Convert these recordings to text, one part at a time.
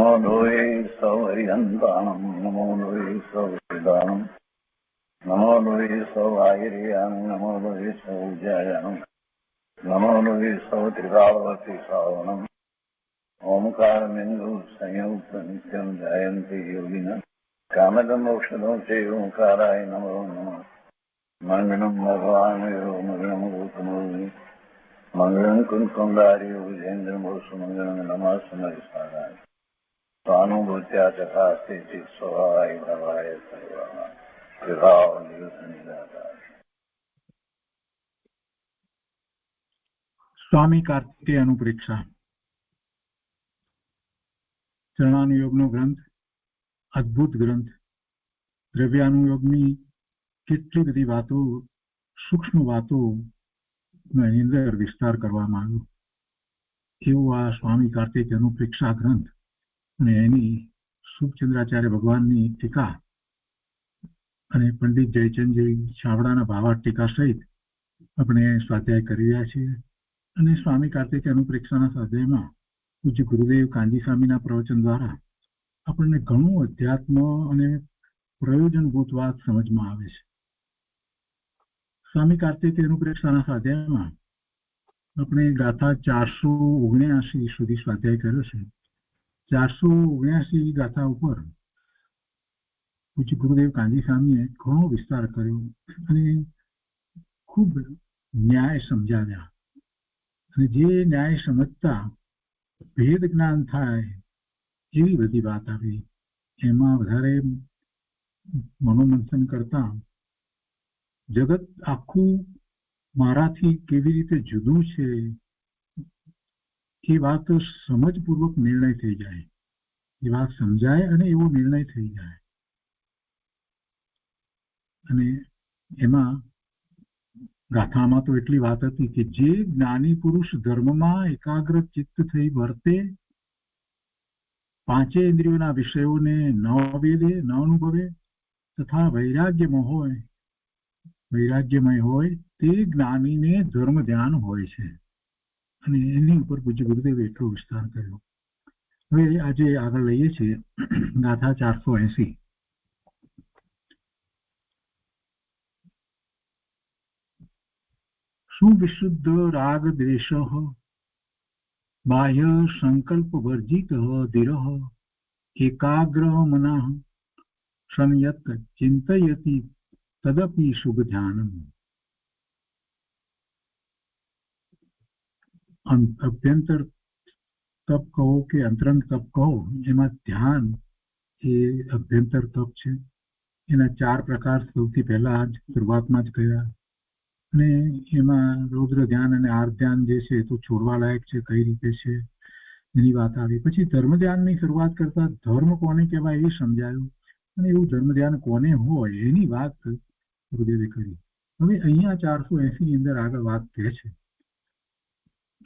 નમો લોહે સૌહરિહંતાણમ નમો લોહે સૌહિદાણમ નમો લોહે સૌઆયર્યાણમ નમો લોહે સૌજ્યાયાણમ નમો લોહે સૌત્રિકાવતી શ્રાવણમ ઓમકારમેન્દુ સંયુક્ત નિત્યમ જયંતી યોગિના કામદમોક્ષદો તે ઓંકારાય નમો નમઃ મંગળમ ભગવાન મંગળમ ગૌતમોની મંગળમ કુંકુંદારી વિજેન્દ્રમો સુમંગળમ નમઃ સારાય સ્વાનુભૂત્યા ચકાસ્તે સ્વભાવાય ભવાય સર્વાય વિભાવ નિદાતા. સ્વામી કાર્તિકેય અનુપ્રેક્ષા ચરણાનુયોગનો ગ્રંથ, અદ્ભુત ગ્રંથ. દ્રવ્યાનુયોગની કેટલી બધી વાતો, સૂક્ષ્મ વાતો એની અંદર વિસ્તાર કરવામાં આવ્યો. એવું આ સ્વામી કાર્તિકેય અનુપ્રેક્ષા ગ્રંથ અને એની સુખચંદ્રાચાર્ય ભગવાનની ટીકા અને પંડિત જયચંદજી છાબડાના ભાવાર્થ ટીકા સહિત આપણે સ્વાધ્યાય કરી રહ્યા છીએ. અને સ્વામી કાર્તિકેય અનુપ્રેક્ષાના સ્વાધ્યાયમાં પૂજ્ય ગુરુદેવ કાંજી સ્વામીના પ્રવચન દ્વારા આપણને ઘણું અધ્યાત્મ અને પ્રયોજનભૂત વાત સમજમાં આવે છે. સ્વામી કાર્તિકેય અનુપ્રેક્ષાના સ્વાધ્યાયમાં આપણે ગાથા 479 સુધી સ્વાધ્યાય કર્યો છે. 479 ગાથા ઉપર પૂજ્ય ગુરુદેવ કાંજી સ્વામીએ ઘણો વિસ્તાર કર્યો અને ખૂબ ન્યાય સમજાવ્યા. અને જે ન્યાય સમજતા ભેદ જ્ઞાન થાય એવી બધી વાત આવી. એમાં વધારે મનોમંથન કરતા જગત આખું મારાથી કેવી રીતે જુદું છે એ વાત સમજપૂર્વક નિર્ણય થઈ જાય, એ વાત સમજાય અને એવો નિર્ણય થઈ જાય. અને એમાં ગાથામાં તો એટલી વાત હતી કે જે જ્ઞાની પુરુષ ધર્મમાં એકાગ્ર ચિત્ત થઈ વર્તે, પાંચે ઇન્દ્રિયોના વિષયોને ન વેદે, ન અનુભવે તથા વૈરાગ્યમય હોય તે જ્ઞાનીને ધર્મ ધ્યાન હોય છે. અને એની ઉપર પૂજ્ય ગુરુદેવે એટલો વિસ્તાર કર્યો. હવે આજે આગળ લઈએ છીએ ગાથા 480. સુવિશુદ્ધ રાગ દ્વેષ બાહ્ય સંકલ્પ વર્જિત ધીરઃ એકાગ્ર મનઃ સંયત ચિંતયતિ તદપિ શુભ ધ્યાનમ. અભ્યંતર તપ કહો કે અંતરંગ તપ કહો, એમાં ધ્યાન એ અભ્યંતર તપ છે. એના 4 પ્રકાર સૌથી પહેલા જ શરૂઆતમાં જ કહ્યા. અને એમાં રૌદ્ર ધ્યાન અને આર્ત ધ્યાન જે છે તો છોડવા લાયક છે, કઈ રીતે છે એની વાત આવી. પછી ધર્મ ધ્યાનની શરૂઆત કરતા ધર્મ કોને કહેવાય એ સમજાયું અને એવું ધર્મ ધ્યાન કોને હોય એની વાત ગુરુદેવે કરી. હવે અહીંયા 480 ની અંદર આગળ વાત કહે છે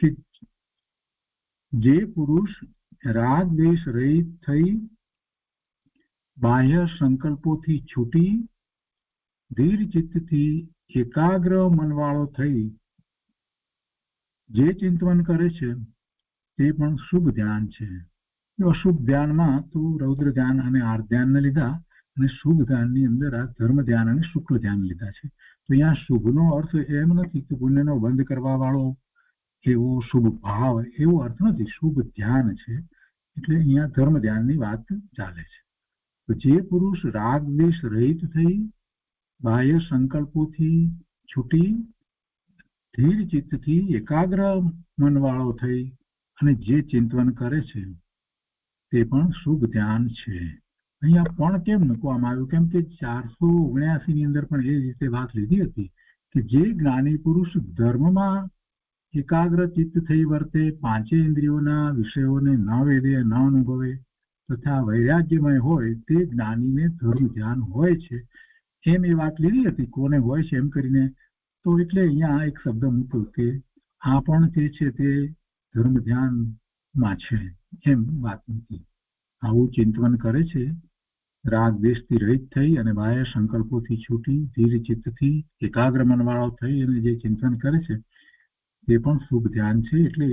કે જે પુરુષ રાગ દ્વેષ રહિત થઈ, બાહ્ય સંકલ્પોથી છૂટી, ધીર ચિત્તથી એકાગ્ર મનવાળો થઈ જે ચિંતન કરે છે તે પણ શુભ ધ્યાન છે. અશુભ ધ્યાનમાં તો રૌદ્ર ધ્યાન અને આર્ત ધ્યાનને લીધા અને શુભ ધ્યાનની અંદર આ ધર્મ ધ્યાન અને શુક્લ ધ્યાન લીધા છે. તો અહીંયા શુભનો અર્થ એમ નથી કે પુણ્યનો બંધ કરવા વાળો એવો શુભ ભાવ, એવો અર્થ નથી. શુભ ધ્યાન છે એટલે અહીંયા ધર્મ ધ્યાનની વાત ચાલે છે. તો જે પુરુષ રાગ દ્વેષ રહિત થઈ, બાહ્ય સંકલ્પોથી છૂટી, ધીર ચિત્તથી એકાગ્ર મનવાળો થઈ અને જે ચિંતન કરે છે તે પણ શુભ ધ્યાન છે. અહીંયા પણ કેમ મૂકવામાં આવ્યું? કેમ કે 479 ની અંદર પણ એ રીતે વાત લીધી હતી કે જે જ્ઞાની પુરુષ ધર્મમાં એકાગ્ર ચિત્ત થઈ વર્તે, પાંચે ઇન્દ્રિયોના વિષયોને ન વેદે, ન અનુભવે તથા વૈરાગ્યમય હોય તે જ્ઞાનીને ધર્મ ધ્યાન હોય છે. એમ એ વાત લીધી હતી કોને હોય છે એમ કરીને. તો એટલે અહીંયા એક શબ્દ મૂક્યો કે આ પણ જે છે તે ધર્મ ધ્યાનમાં છે એમ વાત મૂકી. આવું ચિંતન કરે છે, રાગ દ્વેષથી રહિત થઈ અને બાહ્ય સંકલ્પોથી છૂટી, ધીર ચિત્તથી એકાગ્ર મનવાળો થઈ અને જે ચિંતન કરે છે તે પણ શુભ ધ્યાન છે. એટલે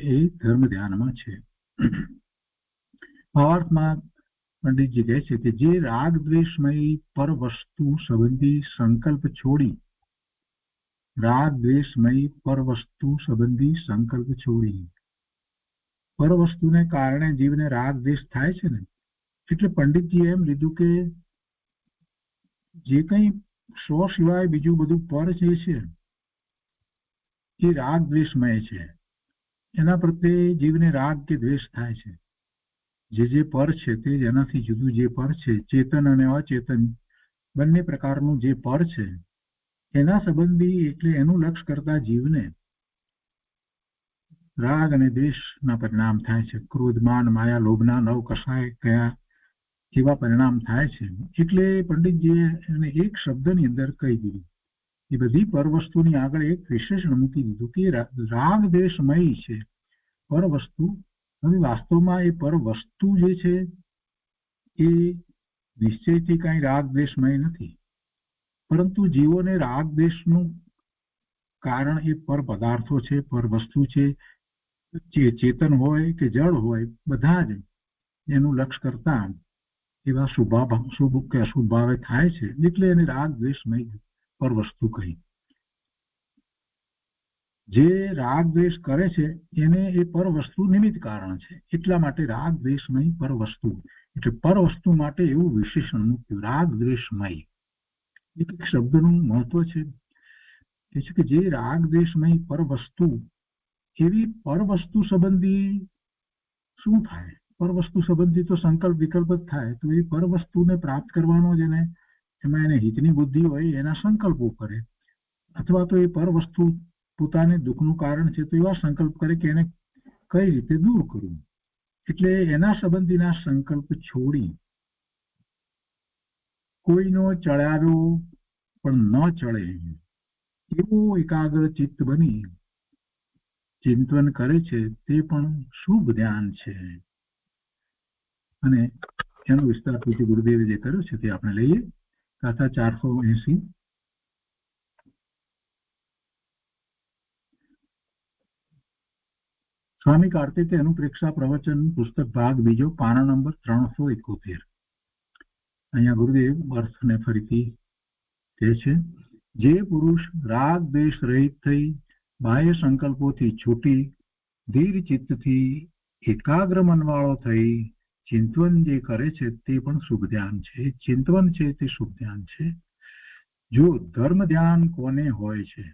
એ ધર્મ ધ્યાનમાં છે. ભાવાર્થમાં પંડિતજી કહે છે કે જે રાગ દ્વેષમય પર વસ્તુ સંબંધી સંકલ્પ છોડી રાગ દ્વેષમય પર વસ્તુ સંબંધી સંકલ્પ છોડી પર વસ્તુને કારણે જીવને રાગ દ્વેષ થાય છે ને, એટલે પંડિતજી એમ લીધું કે જે કંઈ સ્વ સિવાય બીજું બધું પર જે છે એ રાગ દ્વેષમય છે. એના પ્રત્યે જીવને રાગ કે દ્વેષ થાય છે. જે પર છે તે જ એનાથી જુદું જે પર છે, ચેતન અને અચેતન બંને પ્રકારનું જે પર છે એના સંબંધી, એટલે એનું લક્ષ્ય કરતા જીવને રાગ અને દ્વેષના પરિણામ થાય છે. ક્રોધ, માન, માયા, લોભના નવ કસાય કયા એવા પરિણામ થાય છે. એટલે પંડિતજીએ એને એક શબ્દની અંદર કહી દીધું, એ બધી પર વસ્તુની આગળ એક વિશેષણ મૂકી દીધું કે રાગ દ્વેષમય છે પર વસ્તુ. હવે વાસ્તવમાં એ પર વસ્તુ જે છે એ નિશ્ચયથી કાંઈ રાગ દ્વેષમય નથી, પરંતુ જીવોને રાગ દ્વેષનું કારણ એ પર પદાર્થો છે, પર વસ્તુ છે. ચેતન હોય કે જળ હોય બધા જ એનું લક્ષ્ય કરતા એવા શુભ કે અશુભ ભાવે થાય છે, એટલે એને રાગ દ્વેષમય પર વસ્તુ કહી. જે રાગ દ્વેષ કરે છે એને એ પર વસ્તુ નિમિત્ત કારણ છે, એટલા માટે રાગ દ્વેષમય પર વસ્તુ. એટલે પર વસ્તુ માટે એવું વિશેષણ મૂક્યું રાગ દ્વેષમય. એક શબ્દનું મહત્વ છે કે જે રાગ દ્વેષમય પર વસ્તુ, એવી પર વસ્તુ સંબંધી શું થાય? પર વસ્તુ સંબંધી તો સંકલ્પ વિકલ્પ જ થાય. તો એ પર વસ્તુને પ્રાપ્ત કરવાનો જેને એમાં એને હિતની બુદ્ધિ હોય એના સંકલ્પો કરે, અથવા તો એ પર વસ્તુ પોતાને દુઃખનું કારણ છે તો એવા સંકલ્પ કરે કે એને કઈ રીતે દૂર કરવું. એટલે એના સંબંધીના સંકલ્પ છોડી કોઈનો ચડાવ્યો પણ ન ચડે એવો એકાગ્ર ચિત્ત બની ચિંતન કરે છે તે પણ શુભ ધ્યાન છે. અને એનો વિસ્તાર પૂજ્ય ગુરુદેવે જે કર્યો છે તે આપણે લઈએ. ગાથા 480. સ્વામી કાર્તિકે અનુપ્રેક્ષા પ્રવચન પુસ્તક ભાગ બીજો, પાના નંબર 371. અહીંયા ગુરુદેવ અર્થને ફરીથી કહે છે, જે પુરુષ રાગ દ્વેષ રહિત થઈ બાહ્ય સંકલ્પોથી છૂટી ધીર ચિત્તથી એકાગ્ર મનવાળો થઈ ચિંતવન જે કરે છે તે પણ શુભ ધ્યાન છે. ચિંતવન છે તે શુભ ધ્યાન છે. જો ધર્મ ધ્યાન કોને હોય છે?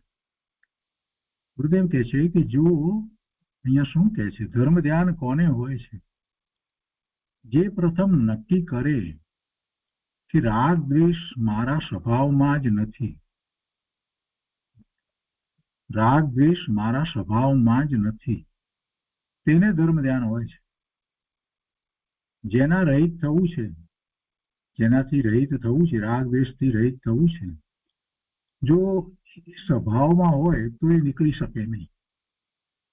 ગુરુદેવ કહે છે કે જો અહીંયા શું કહે છે? ધર્મ ધ્યાન કોને હોય છે? જે પ્રથમ નક્કી કરે કે રાગ દ્વેષ મારા સ્વભાવમાં જ નથી, રાગ દ્વેષ મારા સ્વભાવમાં જ નથી, તેને ધર્મ ધ્યાન હોય છે. જેના રહિત થવું છે, જેનાથી રહિત થવું છે, રાગ દ્વેષથી રહિત થવું છે, જો સ્વભાવમાં હોય તો એ નીકળી શકે નહીં.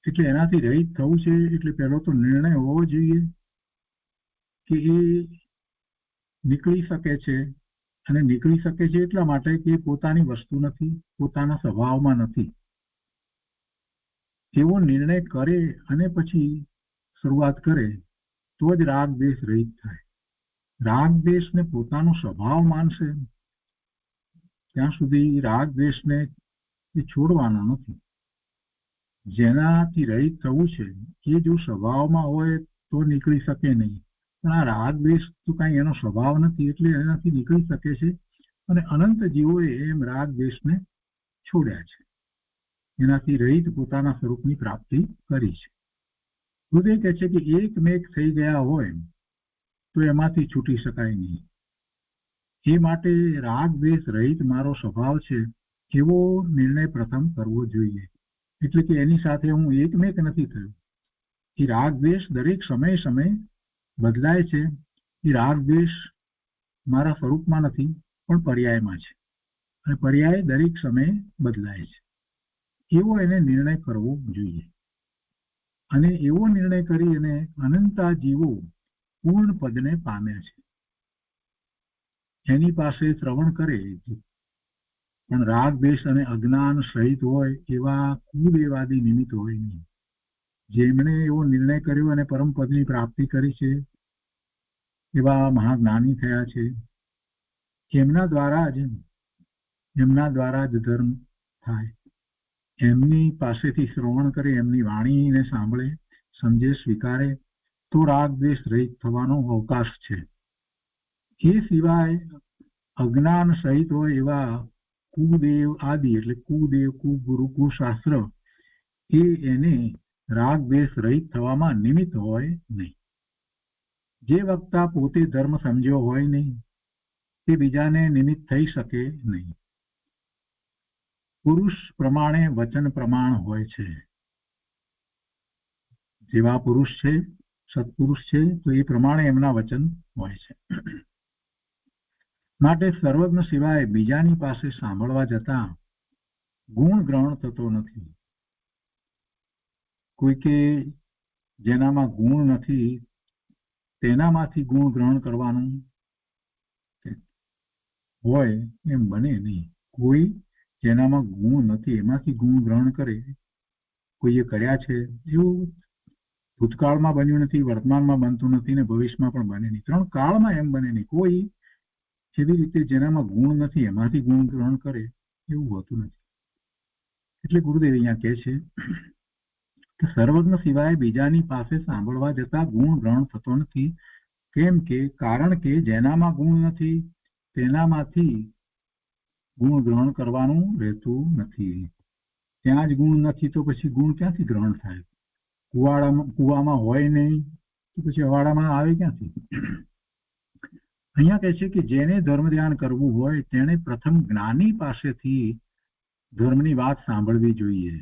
એટલે એનાથી રહિત થવું છે એટલે પહેલો તો નિર્ણય હોવો જોઈએ કે એ નીકળી શકે છે. અને નીકળી શકે છે એટલા માટે કે પોતાની વસ્તુ નથી, પોતાના સ્વભાવમાં નથી. એવો નિર્ણય કરે અને પછી શરૂઆત કરે તો જ રાગ દ્વેષ રહિત થાય. રાગ દ્વેષને પોતાનો સ્વભાવ માનશે ત્યાં સુધી રાગ દ્વેષને એ છોડવાનો નથી. જેનાથી રહિત થવું છે એ જો સ્વભાવમાં હોય તો નીકળી શકે નહીં, પણ આ રાગ દ્વેષ તો કાંઈ એનો સ્વભાવ નથી એટલે એનાથી નીકળી શકે છે. અને અનંત જીવોએ એમ રાગ દ્વેષને છોડ્યા છે, એનાથી રહિત પોતાના સ્વરૂપની પ્રાપ્તિ કરી છે. ગુરુદેવ કહે છે કે એકમેક થઈ ગયા હોય તો એમાંથી છૂટી શકાય નહીં. એ માટે રાગ દ્વેષ રહિત મારો સ્વભાવ છે એવો નિર્ણય પ્રથમ કરવો જોઈએ. એટલે કે એની સાથે હું એકમેક નથી થયો. એ રાગ દ્વેષ દરેક સમય સમય બદલાય છે. એ રાગ દ્વેષ મારા સ્વરૂપમાં નથી પણ પર્યાયમાં છે, અને પર્યાય દરેક સમયે બદલાય છે. એવો એને નિર્ણય કરવો જોઈએ. અને એવો નિર્ણય કરી અને અનંતા જીવો પૂર્ણ પદને પામ્યા છે. એની પાસે શ્રવણ કરે પણ રાગ દ્વેષ અને અજ્ઞાન સહિત હોય એવા કુદેવાદી નિમિત્ત હોય નહીં. જેમણે એવો નિર્ણય કર્યો અને પરમ પદની પ્રાપ્તિ કરી છે એવા મહાજ્ઞાની થયા છે. એમના દ્વારા જ ધર્મ થાય. એમની પાસેથી શ્રવણ કરે, એમની વાણીને સાંભળે, સમજે, સ્વીકારે તો રાગ દ્વેષ રહિત થવાનો અવકાશ છે. એ સિવાય અજ્ઞાન સહિત હોય એવા કુદેવ આદિ એટલે કુદેવ, કુગુરુ, કુશાસ્ત્ર એને રાગ દ્વેષ રહિત થવામાં નિમિત્ત હોય નહીં. જે વક્તા પોતે ધર્મ સમજ્યો હોય નહીં તે બીજાને નિમિત્ત થઈ શકે નહીં. પુરુષ પ્રમાણે વચન પ્રમાણ હોય છે. જેવા પુરુષ છે, સત્પુરુષ છે, તો એ પ્રમાણે એમના વચન હોય છે. માટે સર્વજ્ઞ સિવાય બીજાની પાસે સાંભળવા જતા ગુણ ગ્રહણ થતો નથી. કોઈ કે જેનામાં ગુણ નથી તેનામાંથી ગુણ ગ્રહણ કરવાનું હોય એમ બને નહીં. કોઈ જેનામાં ગુણ નથી એમાંથી ગુણ ગ્રહણ કરે, કોઈએ કર્યા છે એવું ભૂતકાળમાં બન્યું નથી, વર્તમાનમાં બનતું નથી ને ભવિષ્યમાં પણ બને નહીં. 3 કાળમાં એમ બને નહીં. કોઈ એવી રીતે જેનામાં ગુણ નથી એમાંથી ગુણ ગ્રહણ કરે એવું હોતું નથી. એટલે ગુરુદેવ અહીંયા કહે છે કે સર્વજ્ઞ સિવાય બીજાની પાસે સાંભળવા જતા ગુણ ગ્રહણ થતો નથી. કેમ કે કારણ કે જેનામાં ગુણ નથી તેનામાંથી ગુણ ગ્રહણ કરવાનું રહેતું નથી. ત્યાં જ ગુણ નથી તો પછી ગુણ ક્યાંથી ગ્રહણ થાય? કુવામાં હોય નહીં તો પછી અવાડામાં આવે ક્યાંથી? અહીંયા કહે છે કે જેને ધર્મ ધ્યાન કરવું હોય તેને પ્રથમ જ્ઞાની પાસેથી ધર્મની વાત સાંભળવી જોઈએ.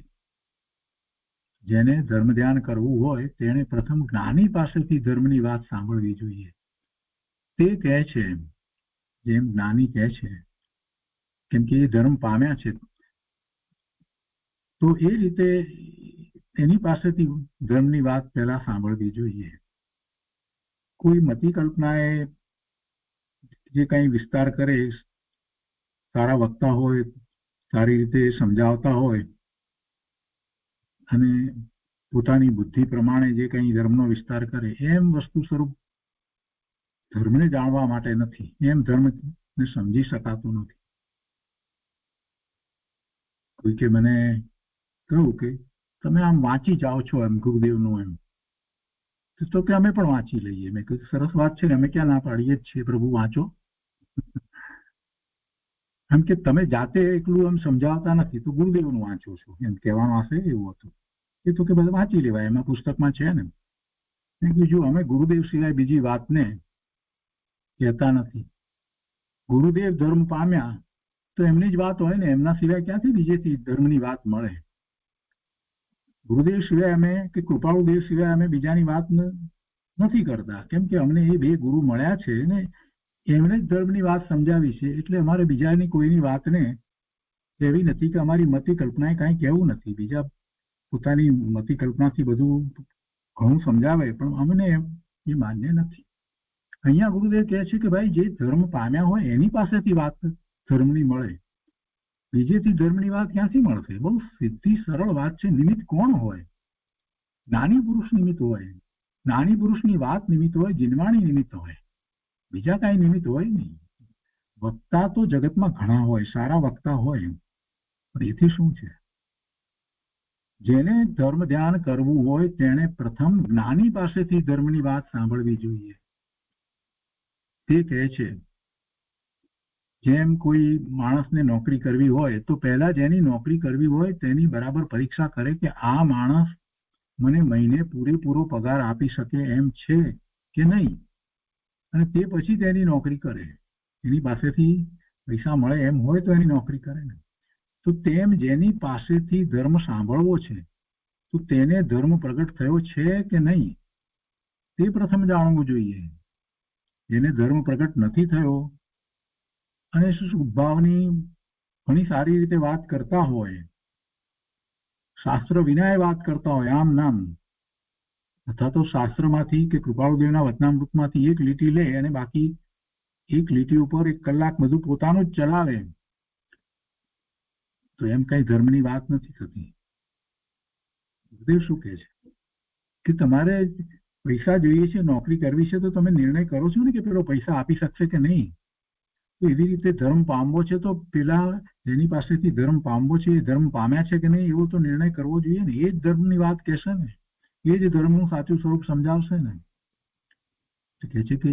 જેને ધર્મ ધ્યાન કરવું હોય તેને પ્રથમ જ્ઞાની પાસેથી ધર્મની વાત સાંભળવી જોઈએ. તે કહે છે, જેમ જ્ઞાની કહે છે, કેમ કે એ ધર્મ પામ્યા છે, તો એ રીતે એની પાસેથી ધર્મની વાત પહેલા સાંભળવી જોઈએ. કોઈ મતિ કલ્પનાએ જે કંઈ વિસ્તાર કરે, સારા વક્તા હોય, સારી રીતે સમજાવતા હોય અને પોતાની બુદ્ધિ પ્રમાણે જે કંઈ ધર્મનો વિસ્તાર કરે, એમ વસ્તુ સ્વરૂપ ધર્મને જાણવા માટે નથી. એમ ધર્મને સમજી શકાતું નથી. કોઈ કે મને કહ્યું કે તમે આમ વાંચી જાઓ છો એમ ગુરુદેવનું, એમ તો કે અમે પણ વાંચી લઈએ. મેં કહ્યું સરસ વાત છે ને, અમે ક્યાં ના પાડીએ જ છીએ, પ્રભુ વાંચો. એમ કે તમે જાતે એકલું એમ સમજાવતા નથી તો ગુરુદેવનું વાંચો છો એમ કહેવાનું હશે. એવું હતું. એ તો કે બધા વાંચી લેવાય, એમાં પુસ્તકમાં છે ને. મેં કીધું અમે ગુરુદેવ સિવાય બીજી વાતને કહેતા નથી. ગુરુદેવ ધર્મ પામ્યા તો એમની જ વાત હોય ને, એમના સિવાય ક્યાંથી બીજેથી ધર્મની વાત મળે? ગુરુદેવ સિવાય અમે કે કૃપાળુદેવ સિવાય અમે બીજાની વાત નથી કરતા. કેમ કે અમને એ 2 ગુરુ મળ્યા છે ને એમણે જ ધર્મની વાત સમજાવી છે. એટલે અમારે બીજાની કોઈની વાતને કહેવી નથી કે અમારી મતિ કલ્પનાએ કાંઈ કહેવું નથી. બીજા પોતાની મતિ કલ્પનાથી બધું ઘણું સમજાવે પણ અમને એ માન્ય નથી. અહીંયા ગુરુદેવ કહે છે કે ભાઈ જે ધર્મ પામ્યા હોય એની પાસેથી વાત ધર્મની મળે, બીજેથી ધર્મની વાત ક્યાંથી મળશે? બહુ સીધી સરળ વાત છે. નિમિત્ત કોણ હોય? જ્ઞાની પુરુષ નિમિત્ત હોય. જ્ઞાની પુરુષની વાત નિમિત્ત હોય, જીનવાણી નિમિત્ત હોય, બીજા કાંઈ નિમિત્ત હોય નહીં. વક્તા તો જગતમાં ઘણા હોય, સારા વક્તા હોય, પણ એથી શું છે? જેને ધર્મ ધ્યાન કરવું હોય તેણે પ્રથમ જ્ઞાની પાસેથી ધર્મની વાત સાંભળવી જોઈએ. તે કહે છે જેમ કોઈ માણસને નોકરી કરવી હોય તો પહેલા જેની નોકરી કરવી હોય તેની બરાબર પરીક્ષા કરે કે આ માણસ મને મહિને પૂરેપૂરો પગાર આપી શકે એમ છે કે નહીં, અને તે પછી તેની નોકરી કરે. એની પાસેથી પૈસા મળે એમ હોય તો એની નોકરી કરે ને. તો તેમ જેની પાસેથી ધર્મ સાંભળવો છે તો તેને ધર્મ પ્રગટ થયો છે કે નહીં તે પ્રથમ જાણવું જોઈએ. જેને ધર્મ પ્રગટ નથી થયો અને સુભાવની ઘણી સારી રીતે વાત કરતા હોય, શાસ્ત્ર વિનાય વાત કરતા હોય આમ નામ, અથવા તો શાસ્ત્રમાંથી કે કૃપાળુદેવના વચનામૃતમાંથી એક લીટી લે અને બાકી એક લીટી ઉપર 1 કલાક બધું પોતાનું જ ચલાવે, તો એમ કઈ ધર્મની વાત નથી થતી. ગુરુદેવ શું કહે છે કે તમારે પૈસા જોઈએ છે, નોકરી કરવી છે, તો તમે નિર્ણય કરો છો ને કે પેલો પૈસા આપી શકશે કે નહીં. તો એવી રીતે ધર્મ પામવો છે તો પેલા જેની પાસેથી ધર્મ પામવો છે એ ધર્મ પામ્યા છે કે નહીં એવો તો નિર્ણય કરવો જોઈએ ને. એ જ ધર્મની વાત કહેશે ને, એ જ ધર્મનું સાચું સ્વરૂપ સમજાવશે ને. કહે છે કે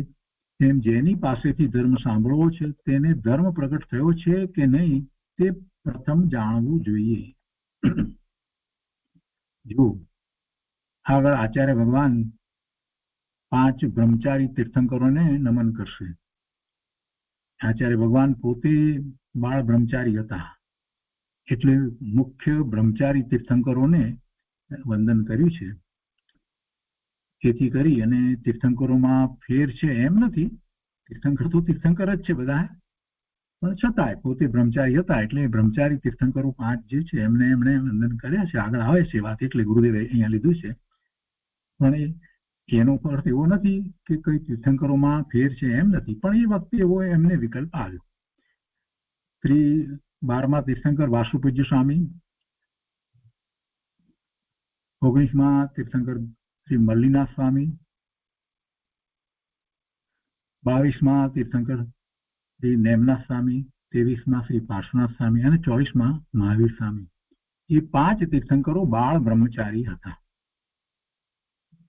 એમ જેની પાસેથી ધર્મ સાંભળવો છે તેને ધર્મ પ્રગટ થયો છે કે નહીં તે પ્રથમ જાણવું જોઈએ. જો આગળ આચાર્ય ભગવાન 5 બ્રહ્મચારી તીર્થંકરોને નમન કરશે. આચાર્ય ભગવાન પોતે બાળ બ્રહ્મચારી હતા, એટલે મુખ્ય બ્રહ્મચારી તીર્થંકરોને વંદન કર્યું છે. જેથી કરી અને તીર્થંકરોમાં ફેર છે એમ નથી, તીર્થંકર તો તીર્થંકર જ છે બધા, પણ છતાંય પોતે બ્રહ્મચારી હતા એટલે બ્રહ્મચારી તીર્થંકરો 5 જે છે એમને વંદન કર્યા છે. આગળ આવે છે વાત, એટલે ગુરુદેવે અહીંયા લીધું છે. પણ એનો અર્થ એવો નથી કે કઈ તીર્થંકરોમાં ફેર છે એમ નથી, પણ એ વખતે એવો એમને વિકલ્પ આવ્યો. 12મા તીર્થંકર વાસુપૂજ્ય સ્વામી, 19મા તીર્થંકર શ્રી મલ્લીનાથ સ્વામી, 22મા તીર્થંકર શ્રી નેમનાથ સ્વામી, 23મા શ્રી પાર્શ્વનાથ સ્વામી અને 24મા મહાવીર સ્વામી. એ 5 તીર્થંકરો બાળ બ્રહ્મચારી હતા.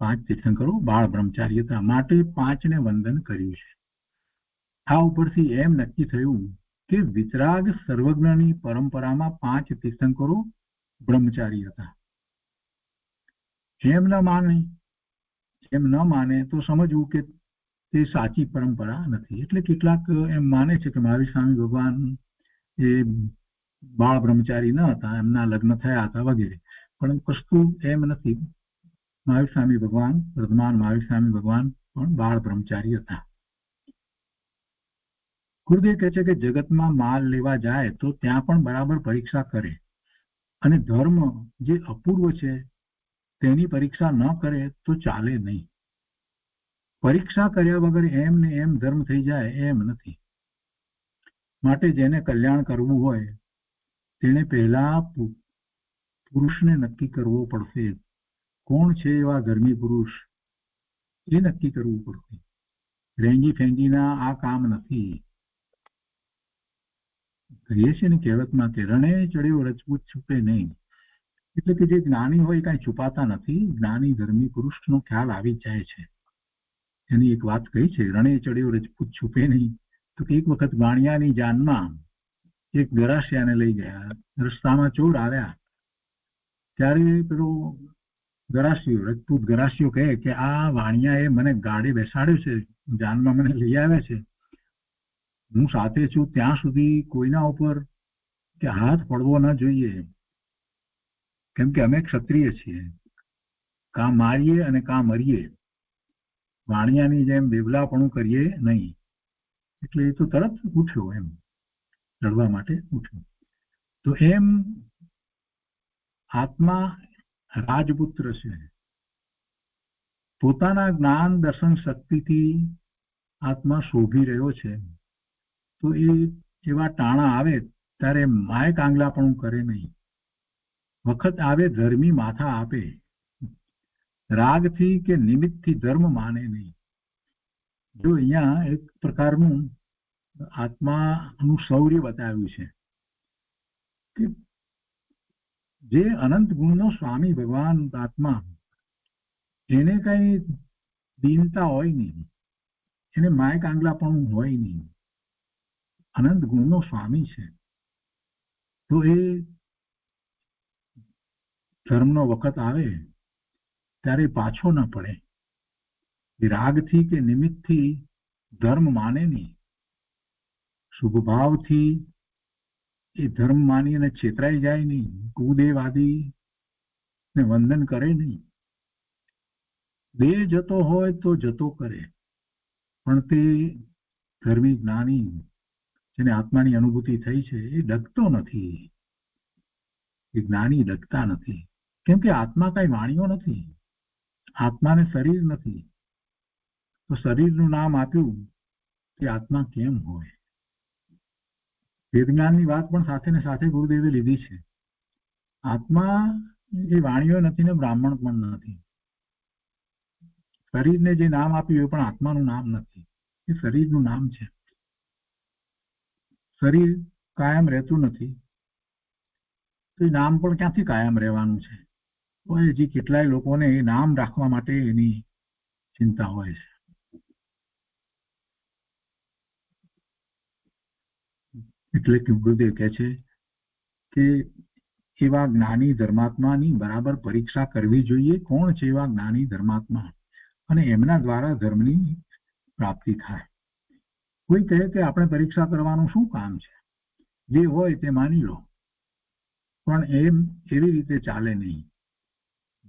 5 તીર્થંકરો બાળ બ્રહ્મચારી હતા, માટે 5ને વંદન કર્યું છે. આ ઉપરથી એમ નક્કી થયું કે વિતરાગ સર્વજ્ઞની પરંપરામાં 5 તીર્થંકરો બ્રહ્મચારી હતા. એમ ન માને તો સમજવું કે તે સાચી પરંપરા નથી. એટલે કેટલાક એમ માને છે કે મહાવીર સ્વામી ભગવાન એ બાળ બ્રહ્મચારી ન હતા, એમના લગ્ન થયા હતા વગેરે, પણ વસ્તુ એમ નથી. મહાવીર સ્વામી ભગવાન, વર્તમાન મહાવીર સ્વામી ભગવાન પણ બાળ બ્રહ્મચારી હતા. ગુરુદેવ કહે છે કે જગતમાં માલ લેવા જાય તો ત્યાં પણ બરાબર પરીક્ષા કરે, અને ધર્મ જે અપૂર્વ છે તેની પરીક્ષા ન કરે તો ચાલે નહીં. પરીક્ષા કર્યા વગર એમ ને એમ ધર્મ થઈ જાય એમ નથી. માટે જેને કલ્યાણ કરવું હોય તેને પહેલા પુરુષને નક્કી કરવો પડશે. કોણ છે એવા ધર્મી પુરુષ એ નક્કી કરવું પડશે. રેંગી ફેંગીના આ કામ નથી. કહીએ છીએ ને કહેવતમાં કે રણે ચડ્યો રજપૂત છૂપે નહીં. એટલે કે જે જ્ઞાની હોય કાંઈ છુપાતા નથી. જ્ઞાની ધર્મી પુરુષનો ખ્યાલ આવી જાય છે. એની એક વાત કહી છે, રણે ચડ્યો રજપૂત છૂપે નહીં. તો એક વખત વાણિયાની જાનમાં એક ગરાસિયાને લઈ ગયા. રસ્તામાં ચોર આવ્યા ત્યારે પેલો ગરાસિયો, રજપૂત ગરાસિયો કહે કે આ વાણિયાએ મને ગાડી બેસાડ્યો છે, જાનમાં મને લઈ આવ્યા છે, હું સાથે છું ત્યાં સુધી કોઈના ઉપર કે હાથ પડવો ન જોઈએ, કેમ કે અમે ક્ષત્રિય છીએ, કાં મારીએ અને કાં મરીએ, વાણિયાની જેમ બેવલાપણું કરીએ નહીં. એટલે એ તો તરત ઉઠ્યો, એમ લડવા માટે ઉઠ્યો. તો એમ આત્મા રાજપુત્ર છે. પોતાના જ્ઞાન દર્શન શક્તિથી આત્મા શોભી રહ્યો છે. તો એ એવા ટાણા આવે ત્યારે માય કાંગલાપણું કરે નહીં. વખત આવે ધર્મી માથા આપે. રાગથી કે નિમિત્તથી ધર્મ માને નહીં. જો અહીંયા એક પ્રકારનું આત્માનું શૌર્ય બતાવ્યું છે કે જે અનંત ગુણનો સ્વામી ભગવાન આત્મા, એને કઈ દીનતા હોય નહીં, એને માય કાંગલાપણું હોય નહીં, અનંત ગુણનો સ્વામી છે. તો એ ધર્મનો વખત આવે ત્યારે પાછો ન પડે. રાગથી કે નિમિત્તથી ધર્મ માને નહીં. શુભ ભાવથી એ ધર્મ માની અને છેતરાઈ જાય નહીં. કુદેવાદી ને વંદન કરે નહીં. દેહ જતો હોય તો જતો કરે, પણ તે ધર્મી જ્ઞાની જેને આત્માની અનુભૂતિ થઈ છે એ ડગતો નથી. એ જ્ઞાની ડગતા નથી. કેમ કે આત્મા કઈ વાણીઓ નથી, આત્માને શરીર નથી. તો શરીરનું નામ આપ્યું કે આત્મા કેમ હોય. વેદજ્ઞાનની વાત પણ સાથે ને સાથે ગુરુદેવે લીધી છે. આત્મા એ વાણીઓ નથી ને બ્રાહ્મણ પણ નથી. શરીરને જે નામ આપ્યું એ પણ આત્માનું નામ નથી, એ શરીરનું નામ છે. શરીર કાયમ રહેતું નથી, તો એ નામ પણ ક્યાંથી કાયમ રહેવાનું છે? હજી કેટલાય લોકોને એ નામ રાખવા માટે એની ચિંતા હોય છે. એટલે કે ગુરુદેવ કહે છે કે એવા જ્ઞાની ધર્માત્માની બરાબર પરીક્ષા કરવી જોઈએ. કોણ છે એવા જ્ઞાની ધર્માત્મા? અને એમના દ્વારા ધર્મની પ્રાપ્તિ થાય. કોઈ કહે કે આપણે પરીક્ષા કરવાનું શું કામ છે, જે હોય તે માની લો, પણ એવી રીતે ચાલે નહીં.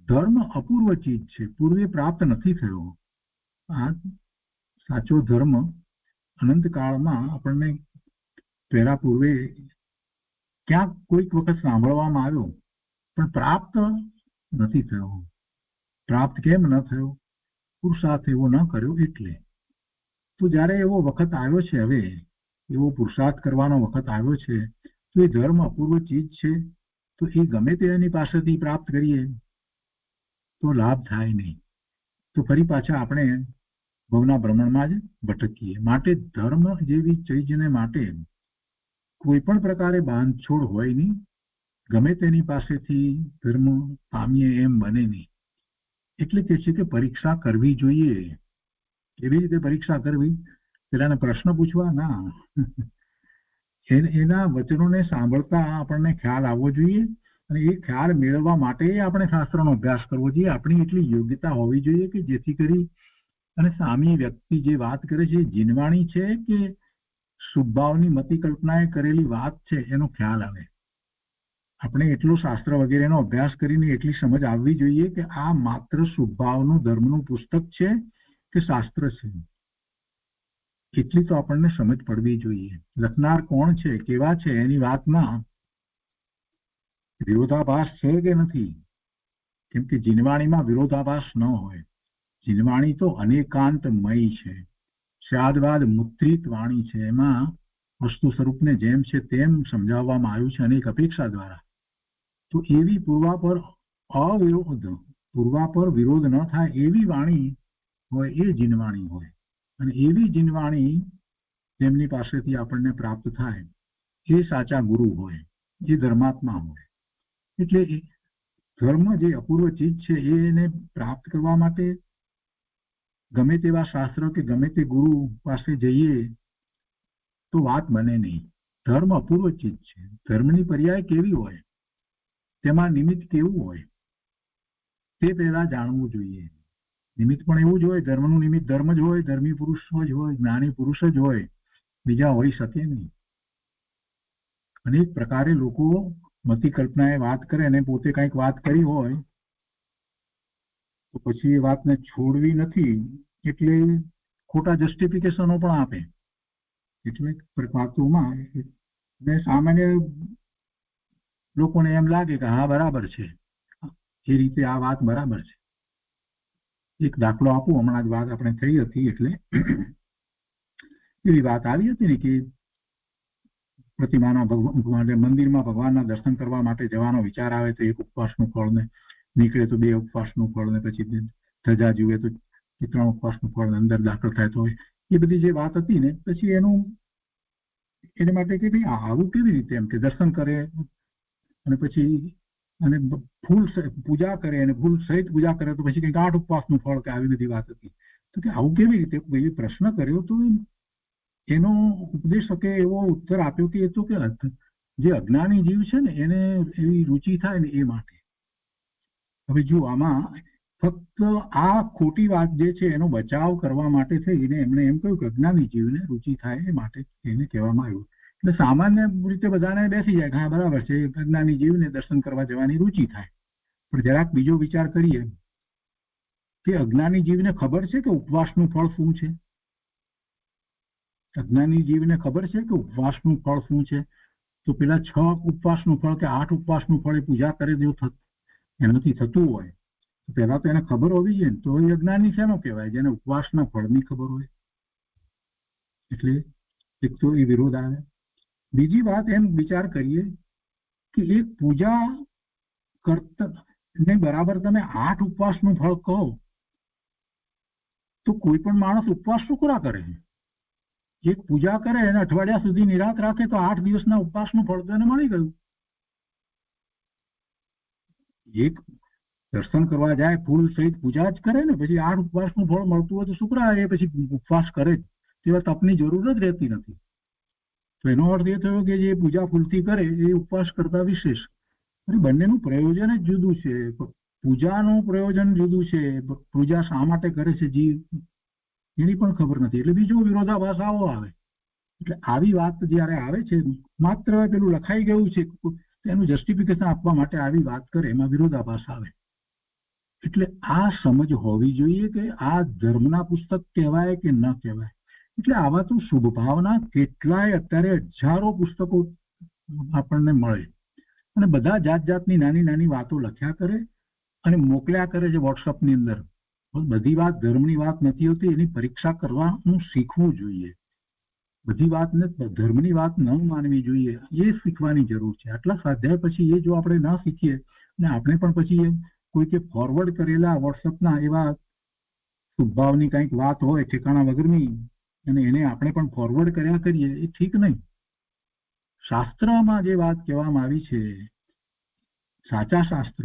ધર્મ અપૂર્વ ચીજ છે, પૂર્વે પ્રાપ્ત નથી થયો. આ સાચો ધર્મ અનંતકાળમાં આપણને પહેલા પૂર્વે ક્યાંક કોઈક વખત સાંભળવામાં આવ્યો, પણ પ્રાપ્ત નથી થયો. પ્રાપ્ત કેમ ન થયો? પુરુષાર્થ એવો ન કર્યો એટલે. તો જ્યારે એવો વખત આવ્યો છે, હવે એવો પુરુષાર્થ કરવાનો વખત આવ્યો છે, તો એ ધર્મ અપૂર્વ ચીજ છે, તો એ ગમે તે એની પાસેથી પ્રાપ્ત કરીએ તો લાભ થાય નહીં, તો ફરી પાછા આપણે ભવના ભ્રમણમાં જ ભટકીએ. માટે ધર્મ જેવી ચીજને માટે કોઈ પણ પ્રકારે બાંધછોડ હોય નહીં. ગમે તેની પાસેથી ધર્મ પામીએ એમ બને નહીં. એટલે કે છે કે પરીક્ષા કરવી જોઈએ. એવી રીતે પરીક્ષા કરવી, પેલાને પ્રશ્ન પૂછવા ના, એના વચનોને સાંભળતા આપણને ખ્યાલ આવવો જોઈએ, અને એ ખ્યાલ મેળવવા માટે આપણે શાસ્ત્રનો અભ્યાસ કરવો જોઈએ. આપણી એટલી યોગ્યતા હોવી જોઈએ કે જેથી કરી અને સામી વ્યક્તિ જે વાત કરે છે જીનવાણી છે કે શુભભાવની મતિ કલ્પનાએ કરેલી વાત છે એનો ખ્યાલ આવે. આપણે એટલો શાસ્ત્ર વગેરેનો અભ્યાસ કરીને એટલી સમજ આવવી જોઈએ કે આ માત્ર શુભભાવનું ધર્મનું પુસ્તક છે કે શાસ્ત્ર છે, એટલી તો આપણને સમજ પડવી જોઈએ. લખનાર કોણ છે, કેવા છે, એની વાતમાં વિરોધાભાસ છે કે નથી? કેમ કે જીનવાણીમાં વિરોધાભાસ ન હોય. જીનવાણી તો અનેકાંતમય છે, સ્યાદવાદ મુદ્રિત વાણી છે. એમાં વસ્તુ સ્વરૂપને જેમ છે તેમ સમજાવવામાં આવ્યું છે અનેક અપેક્ષા દ્વારા. તો એવી પૂર્વાપર વિરોધ ન થાય એવી વાણી હોય એ જીનવાણી હોય. અને એવી જીનવાણી જેમની પાસેથી આપણને પ્રાપ્ત થાય એ સાચા ગુરુ હોય, એ ધર્માત્મા હોય. એટલે ધર્મ જે અપૂર્વ ચીજ છે એને પ્રાપ્ત કરવા માટે ગમે તેવા શાસ્ત્ર કે ગમે તે ગુરુ પાસે જઈએ તો વાત બને નહીં. ધર્મ અપૂર્વ ચીજ છે. ધર્મની પર્યાય કેવી હોય, તેમાં નિમિત્ત કેવું હોય, તે પહેલા જાણવું જોઈએ. નિમિત્ત પણ એવું જ હોય, ધર્મનું નિમિત્ત ધર્મ જ હોય, ધર્મી પુરુષ જ હોય, જ્ઞાની પુરુષ જ હોય, બીજા હોઈ શકે નહીં. અનેક પ્રકારે લોકો મતિ કલ્પનાએ વાત કરે અને પોતે કંઈક વાત કરી હોય તો પછી એ વાતને છોડવી નથી, એટલે ખોટા જસ્ટિફિકેશનો પણ આપે. એટલે વાતોમાં સામાન્ય લોકોને એમ લાગે કે હા બરાબર છે, એ રીતે આ વાત બરાબર છે. એક દાખલો આપું, હમણાં જ વાત આપણે થઈ હતી, એટલે એવી વાત આવી હતી ને કે પ્રતિમાના મંદિરમાં ભગવાનના દર્શન કરવા માટે જવાનો વિચાર આવે તો એક ઉપવાસનું ફળ ને નીકળે તો 2 ઉપવાસનું ફળ ને પછી ધજા જુએ તો 3 ઉપવાસનું ફળ અંદર દાખલ થાય તો એ બધી જે વાત હતી ને, પછી એને માટે કે ભાઈ આવું કેવી રીતે, એમ કે દર્શન કરે અને પછી અને ફૂલ પૂજા કરે અને ફૂલ સહિત પૂજા કરે તો પછી કંઈક 8 ઉપવાસનું ફળ કે આવી બધી વાત હતી. તો કે આવું કેવી રીતે, એ પ્રશ્ન કર્યો તો એનો ઉપદેશકે એવો ઉત્તર આપ્યો કે એ તો કે જે અજ્ઞાની જીવ છે ને એને એવી રુચિ થાય ને એ માટે. હવે જો આમાં ફક્ત આ ખોટી વાત જે છે એનો બચાવ કરવા માટે થઈને એમણે એમ કહ્યું કે અજ્ઞાની જીવને રુચિ થાય એ માટે એને કહેવામાં આવ્યું. એટલે સામાન્ય રીતે બધાને બેસી જાય કે હા બરાબર છે, અજ્ઞાની જીવને દર્શન કરવા જવાની રુચિ થાય. પણ જરાક બીજો વિચાર કરીએ કે અજ્ઞાની જીવને ખબર છે કે ઉપવાસનું ફળ શું છે? અજ્ઞાની જીવને ખબર છે કે ઉપવાસનું ફળ શું છે? તો પેલા 6 ઉપવાસનું ફળ કે 8 ઉપવાસનું ફળ એ પૂજા કરે જો એનાથી થતું હોય તો પહેલા તો એને ખબર હોવી જોઈએ ને, તો એ અજ્ઞાની શેનો કહેવાય? જેને ઉપવાસના ફળની ખબર હોય. એટલે એક તો એ વિરોધ આવે. બીજી વાત એમ વિચાર કરીએ કે એક પૂજા કરતા ને બરાબર તમે 8 ઉપવાસનું ફળ કહો તો કોઈ પણ માણસ ઉપવાસ શું કરા કરે? એક પૂજા કરે અને અઠવાડિયા સુધી નિરાત રાખે તો 8 દિવસના ઉપવાસનું ફળ તો એને મળી ગયું. એક દર્શન કરવા જાય, ફૂલ સહિત પૂજા જ કરે ને, પછી 8 ઉપવાસનું ફળ મળતું હોય તો શું કરા એ પછી ઉપવાસ કરે જ, તેવા તપની જરૂર જ રહેતી નથી. તો એનો અર્થ એ થયો કે જે પૂજા ફૂલથી કરે એ ઉપવાસ કરતા વિશેષ. અને બંનેનું પ્રયોજન જ જુદું છે. પૂજાનું પ્રયોજન જુદું છે. પૂજા શા માટે કરે છે જીવ એની પણ ખબર નથી, એટલે બીજો વિરોધાભાસ આવો આવે. એટલે આવી વાત જયારે આવે છે, માત્ર પેલું લખાઈ ગયું છે એનું જસ્ટિફિકેશન આપવા માટે આવી વાત કરે, એમાં વિરોધાભાસ આવે. એટલે આ સમજ હોવી જોઈએ કે આ ધર્મના પુસ્તક કહેવાય કે ન કહેવાય. એટલે આવા તો શુભભાવના કેટલાય અત્યારે હજારો પુસ્તકો આપણને મળે અને બધા જાત જાતની નાની નાની વાતો લખ્યા કરે અને મોકલ્યા કરે છે વોટ્સઅપની અંદર. બધી વાત ધર્મની વાત નથી હોતી, એની પરીક્ષા કરવાનું શીખવું જોઈએ. બધી વાતને ધર્મની વાત ન માનવી જોઈએ, એ શીખવાની જરૂર છે. આટલા સ્વાધ્યાય પછી એ જો આપણે ન શીખીએ ને આપણે પણ પછી કોઈકે ફોરવર્ડ કરેલા વોટ્સઅપના એવા શુભભાવની કંઈક વાત હોય ઠેકાણા વગરની અને એને આપણે પણ ફોરવર્ડ કર્યા કરીએ, એ ઠીક નહીં. શાસ્ત્રમાં જે વાત કહેવામાં આવી છે, સાચા શાસ્ત્ર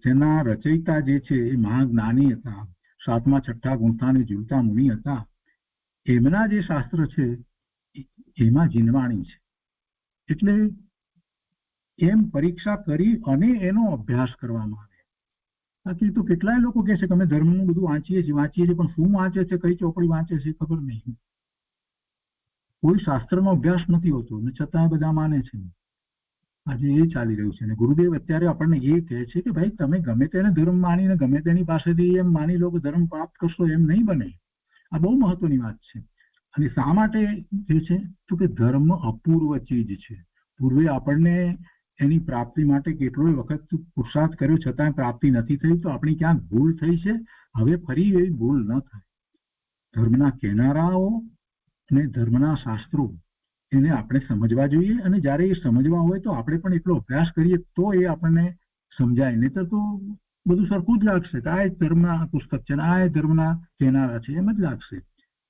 જેના રચયિતા જે છે એ મહાજ્ઞાની હતા, 7મા 6ઠા ગુંઠાને ઝૂલતા મુનિ હતા. એમના જે શાસ્ત્ર છે એમાં જીનવાણી છે. એટલે એમ પરીક્ષા કરી અને એનો અભ્યાસ કરવામાં આવે. બાકી તો કેટલાય લોકો કહે છે કે અમે ધર્મનું બધું વાંચીએ છીએ પણ શું વાંચે છે, કઈ ચોપડી વાંચે છે ખબર નહીં. કોઈ શાસ્ત્રનો અભ્યાસ નથી હોતો ને છતાં બધા માને છે. આજે એ ચાલી રહ્યું છે. અને ગુરુદેવ અત્યારે આપણને એ કહે છે કે ભાઈ તમે ગમે તેને ધર્મ માનીને ગમે તેની પાસેથી એમ માની લો કે ધર્મ પ્રાપ્ત કરશો, એમ નહીં બને. આ બહુ મહત્વની વાત છે. અને શા માટે જે છે તો કે ધર્મ અપૂર્વ ચીજ છે. પૂર્વે આપણને એની પ્રાપ્તિ માટે કેટલોય વખત પુરુષાર્થ કર્યો છતાં પ્રાપ્તિ નથી થઈ, તો આપણી ક્યાંક ભૂલ થઈ છે. હવે ફરી એવી ભૂલ ન થાય. ધર્મના કહેનારાઓ અને ધર્મના શાસ્ત્રો એને આપણે સમજવા જોઈએ, અને જ્યારે એ સમજવા હોય તો આપણે પણ એટલો અભ્યાસ કરીએ તો એ આપણને સમજાય. નહીં તો બધું સરખું જ લાગશે કે આ ધર્મના પુસ્તક છે ને આ ધર્મના કહેનારા છે, એમ જ લાગશે.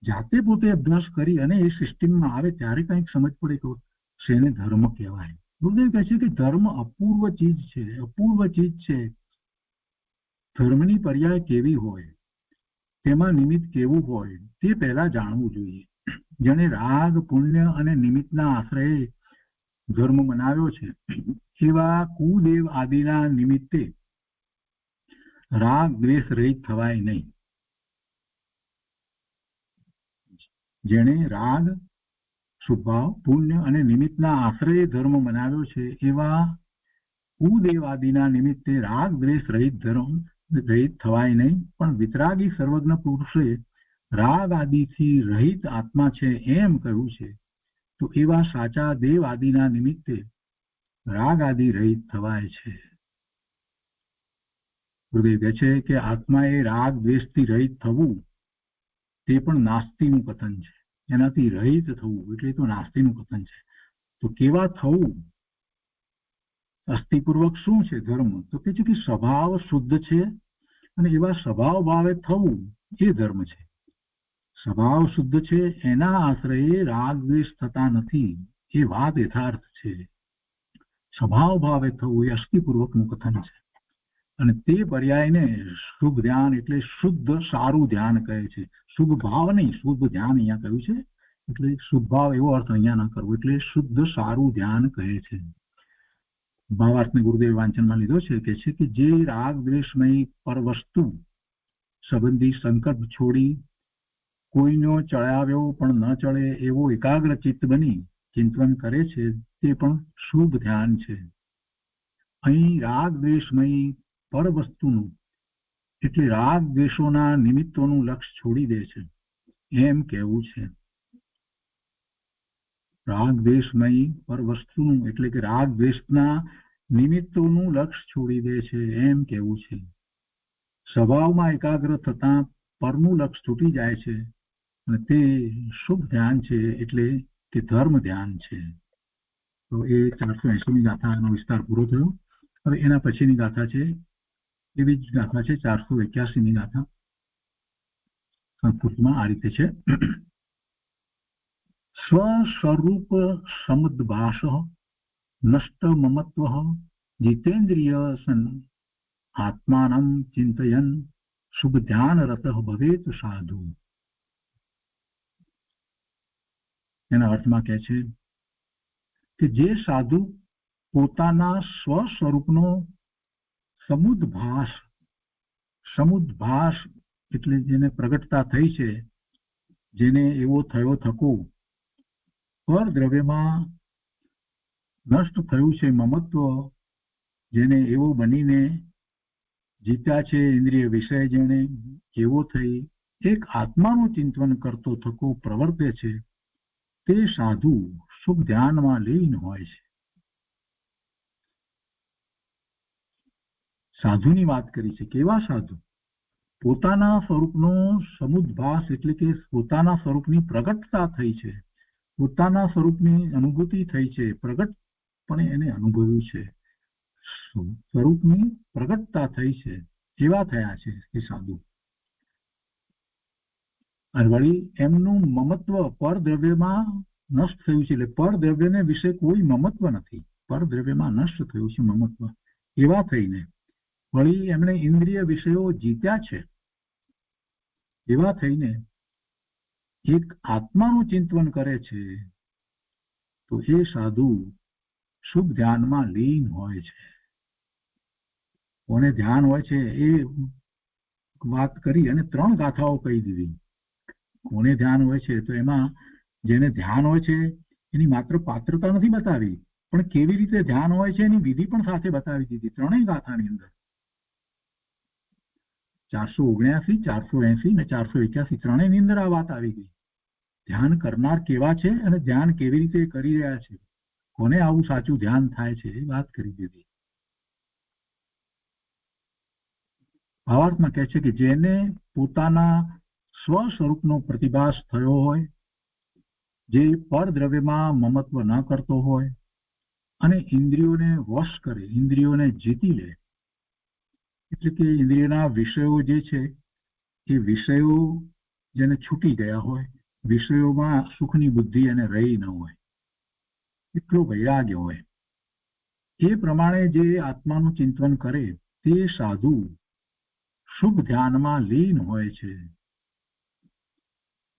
જાતે પોતે અભ્યાસ કરી અને એ સિસ્ટમમાં આવે ત્યારે કંઈક સમજ પડે કે શેને ધર્મ કહેવાય. ગુરુદેવ કહે છે કે ધર્મ અપૂર્વ ચીજ છે, અપૂર્વ ચીજ છે. ધર્મની પર્યાય કેવી હોય, તેમાં નિમિત્ત કેવું હોય તે પહેલા જાણવું જોઈએ. જેને રાગ પુણ્ય અને નિમિત્તના આશ્રયે ધર્મ બનાવ્યો છે એવા કુદેવ આદિના નિમિત્તે રાગ દ્વેષ રહિત થવાય નહીં. જેણે રાગ શુભાવ પુણ્ય અને નિમિત્તના આશ્રયે ધર્મ બનાવ્યો છે એવા કુદેવ આદિના નિમિત્તે રાગ દ્વેષ રહિત ધર્મ રહિત થવાય નહીં. પણ વિતરાગી સર્વજ્ઞ પુરુષે રાગ આદિથી રહિત આત્મા છે એમ કહ્યું છે, તો એવા સાચા દેવ આદિના નિમિત્તે રાગ આદિ રહિત થવાય છે. ગુરુદેવ કહે છે કે આત્માએ રાગ દ્વેષથી રહિત થવું તે પણ નાસ્તિનું કથન છે. એનાથી રહિત થવું એટલે તો નાસ્તિનું કથન છે. તો કેવા થવું, અસ્થિપૂર્વક શું છે ધર્મ? તો કે છે કે સ્વભાવ શુદ્ધ છે અને એવા સ્વભાવ ભાવે થવું એ ધર્મ છે. સ્વભાવ શુદ્ધ છે એના આશ્રયે રાગ દ્વેષ થતા નથી, એ વાત યથાર્થ છે. સ્વભાવ ભાવે થવું એ અસ્થિપૂર્વકનું કથન છે. અને તે પર્યાયને શુભ ધ્યાન એટલે શુદ્ધ સારું ધ્યાન કહે છે. શુભ ભાવ નહીં, શુદ્ધ ધ્યાન અહીંયા કહ્યું છે. એટલે શુભ ભાવ એવો અર્થ અહીંયા ના કરવો, એટલે શુદ્ધ સારું ધ્યાન કહે છે. ભાવાર્થને ગુરુદેવ વાંચનમાં લીધો છે કે જે રાગ દ્વેષમય પર વસ્તુ સંબંધી સંકટ છોડી કોઈનો ચડાવ્યો પણ ન ચડે એવો એકાગ્ર ચિત્ત બની ચિંતન કરે છે, તે પણ શુભ ધ્યાન છે. અહીં રાગ દ્વેષમય પર વસ્તુનું એટલે રાગ દ્વેષોના નિમિત્તોનું લક્ષ છોડી દે છે એમ કહેવું છે. રાગ દ્વેષમય પર વસ્તુનું એટલે કે રાગ દ્વેષના નિમિત્તોનું લક્ષ છોડી દે છે એમ કહેવું છે. સ્વભાવમાં એકાગ્ર થતા પરનું લક્ષ છૂટી જાય છે અને તે શુભ ધ્યાન છે, એટલે કે ધર્મ ધ્યાન છે. તો એ 480મી ગાથાનો વિસ્તાર પૂરો થયો. હવે એના પછીની ગાથા છે એવી જ ગાથા છે 481મી ગાથા. સંસ્કૃતમાં આ રીતે છે. સ્વસ્વરૂપ સમુદ્ભાસ નષ્ટ મમત્વ જીતેન્દ્રિય સન આત્માનમ ચિંતયન શુભ ધ્યાન રત ભવેત સાધુ. એના અર્થમાં કહે છે કે જે સાધુ પોતાના સ્વ સ્વરૂપનો સમુદ્ભાસ એટલે જેને પ્રગટતા થઈ છે, જેને એવો થયો થકો, પર દ્રવ્યમાં નષ્ટ થયું છે મમત્વ, જેને એવો બનીને જીત્યા છે ઇન્દ્રિય વિષય, જેને એવો થઈ એક આત્માનું ચિંતન કરતો થકો પ્રવર્તે છે, તે સાધુ શુભ ધ્યાનમાં લીન હોય છે. સાધુની વાત કરી છે. કેવા સાધુ? પોતાના સ્વરૂપનો સમુદ્ભાસ એટલે કે પોતાના સ્વરૂપની પ્રગટતા થઈ છે, પોતાના સ્વરૂપની અનુભૂતિ થઈ છે, પ્રગટપણે એને અનુભવ્યું છે, સ્વરૂપની પ્રગટતા થઈ છે, એવા થયા છે એ સાધુ. અને વળી એમનું મમત્વ પરદ્રવ્યમાં નષ્ટ થયું છે, એટલે પરદ્રવ્યને વિશે કોઈ મમત્વ નથી, પરદ્રવ્યમાં નષ્ટ થયું છે મમત્વ. એવા થઈને વળી એમણે ઇન્દ્રિય વિષયો જીત્યા છે, એવા થઈને એક આત્માનું ચિંતન કરે છે, તો એ સાધુ શુભ ધ્યાનમાં લીન હોય છે. કોને ધ્યાન હોય છે એ વાત કરી અને 3 ગાથાઓ કહી દીધી. કોને ધ્યાન હોય છે તો એમાં જેને ધ્યાન હોય છે એની માત્ર પાત્રતા નથી બતાવી, પણ કેવી રીતે ધ્યાન હોય છે એની વિધિ પણ સાથે બતાવી દીધી 3 ગાથાની અંદર. 479, 480 ને 481 ત્રણેયની અંદર આ વાત આવી ગઈ. ધ્યાન કરનાર કેવા છે અને ધ્યાન કેવી રીતે કરી રહ્યા છે, કોને આવું સાચું ધ્યાન થાય છે એ વાત કરી દીધી. ભાવાર્થમાં કહે છે કે જેને પોતાના સ્વ સ્વરૂપનો પ્રતિભાસ થયો હોય, જે પરદ્રવ્યમાં મમત્વ ન કરતો હોય અને ઇન્દ્રિયોને વશ કરે, ઇન્દ્રિયોને જીતી લે, એટલે કે ઇન્દ્રિયના વિષયો જે છે એ વિષયો જેને છૂટી ગયા હોય, વિષયોમાં સુખની બુદ્ધિ એને રહી ન હોય, એટલો વૈરાગ્ય હોય, એ પ્રમાણે જે આત્માનું ચિંતન કરે તે સાધુ શુભ ધ્યાનમાં લીન હોય છે.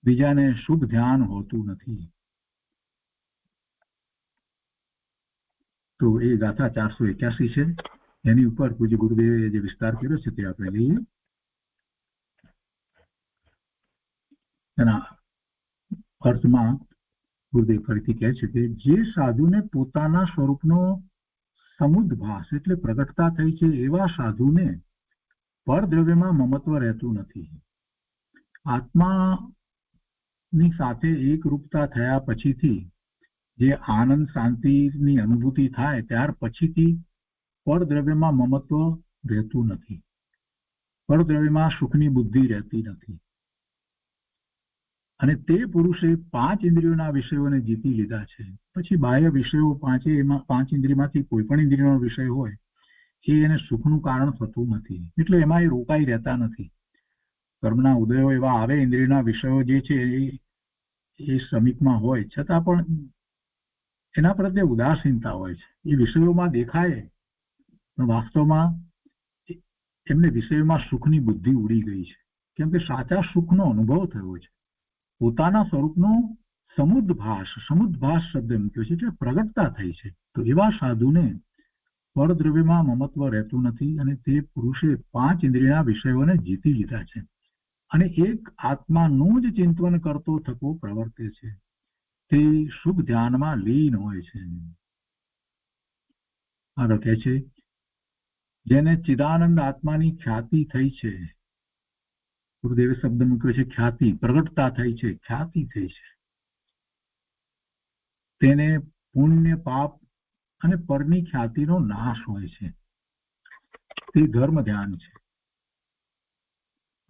બીજાને શુભ ધ્યાન હોતું નથી. તો એ ગાથા 481 છે. એની ઉપર પૂજ્ય ગુરુદેવે જે વિસ્તાર કર્યો છે તે આપણે લઈએ. એના અર્થમાં ગુરુદેવ ફરીથી કહે છે કે જે સાધુને પોતાના સ્વરૂપનો સમુદ્ભાસ એટલે પ્રગટતા થઈ છે, એવા સાધુને પરદ્રવ્યમાં મમત્વ રહેતું નથી. આત્માની સાથે એકરૂપતા થયા પછીથી જે આનંદ શાંતિની અનુભૂતિ થાય ત્યાર પછીથી પરદ્રવ્યમાં મમત્વ રહેતું નથી, પરદ્રવ્યમાં સુખની બુદ્ધિ રહેતી નથી. અને તે પુરુષે 5 ઇન્દ્રિયોના વિષયોને જીતી લીધા છે. પછી બાહ્ય વિષયો 5 ઇન્દ્રિયમાંથી કોઈ પણ ઇન્દ્રિયનો વિષય હોય એ એને સુખનું કારણ થતું નથી, એટલે એમાં એ રોકાઈ રહેતા નથી. કર્મના ઉદયો એવા આવે, ઇન્દ્રિયના વિષયો જે છે એ સમીપમાં હોય છતાં પણ એના પ્રત્યે ઉદાસીનતા હોય છે. એ વિષયોમાં દેખાય પણ વાસ્તવમાં એમને વિષયોમાં સુખની બુદ્ધિ ઉડી ગઈ છે, કેમ કે સાચા સુખનો અનુભવ થયો છે. પોતાના સ્વરૂપનો સમુદ્ભાસ શબ્દ મૂક્યો છે એટલે પ્રગટતા થઈ છે. તો એવા સાધુને પરદ્રવ્યમાં મમત્વ રહેતું નથી અને તે પુરુષે 5 ઇન્દ્રિયના વિષયોને જીતી લીધા છે અને એક આત્માનું જ ચિંતન કરતો થકો પ્રવર્તે છે, તે શુભ ધ્યાનમાં લીન હોય છે. આગળ કહે છે જેને ચિદાનંદ આત્માની ખ્યાતિ થઈ છે, ગુરુદેવે શબ્દ મૂક્યો છે ખ્યાતિ, પ્રગટતા થઈ છે, ખ્યાતિ થઈ છે, તેને પુણ્ય પાપ અને પરની ખ્યાતિનો નાશ હોય છે. તે ધર્મ ધ્યાન છે.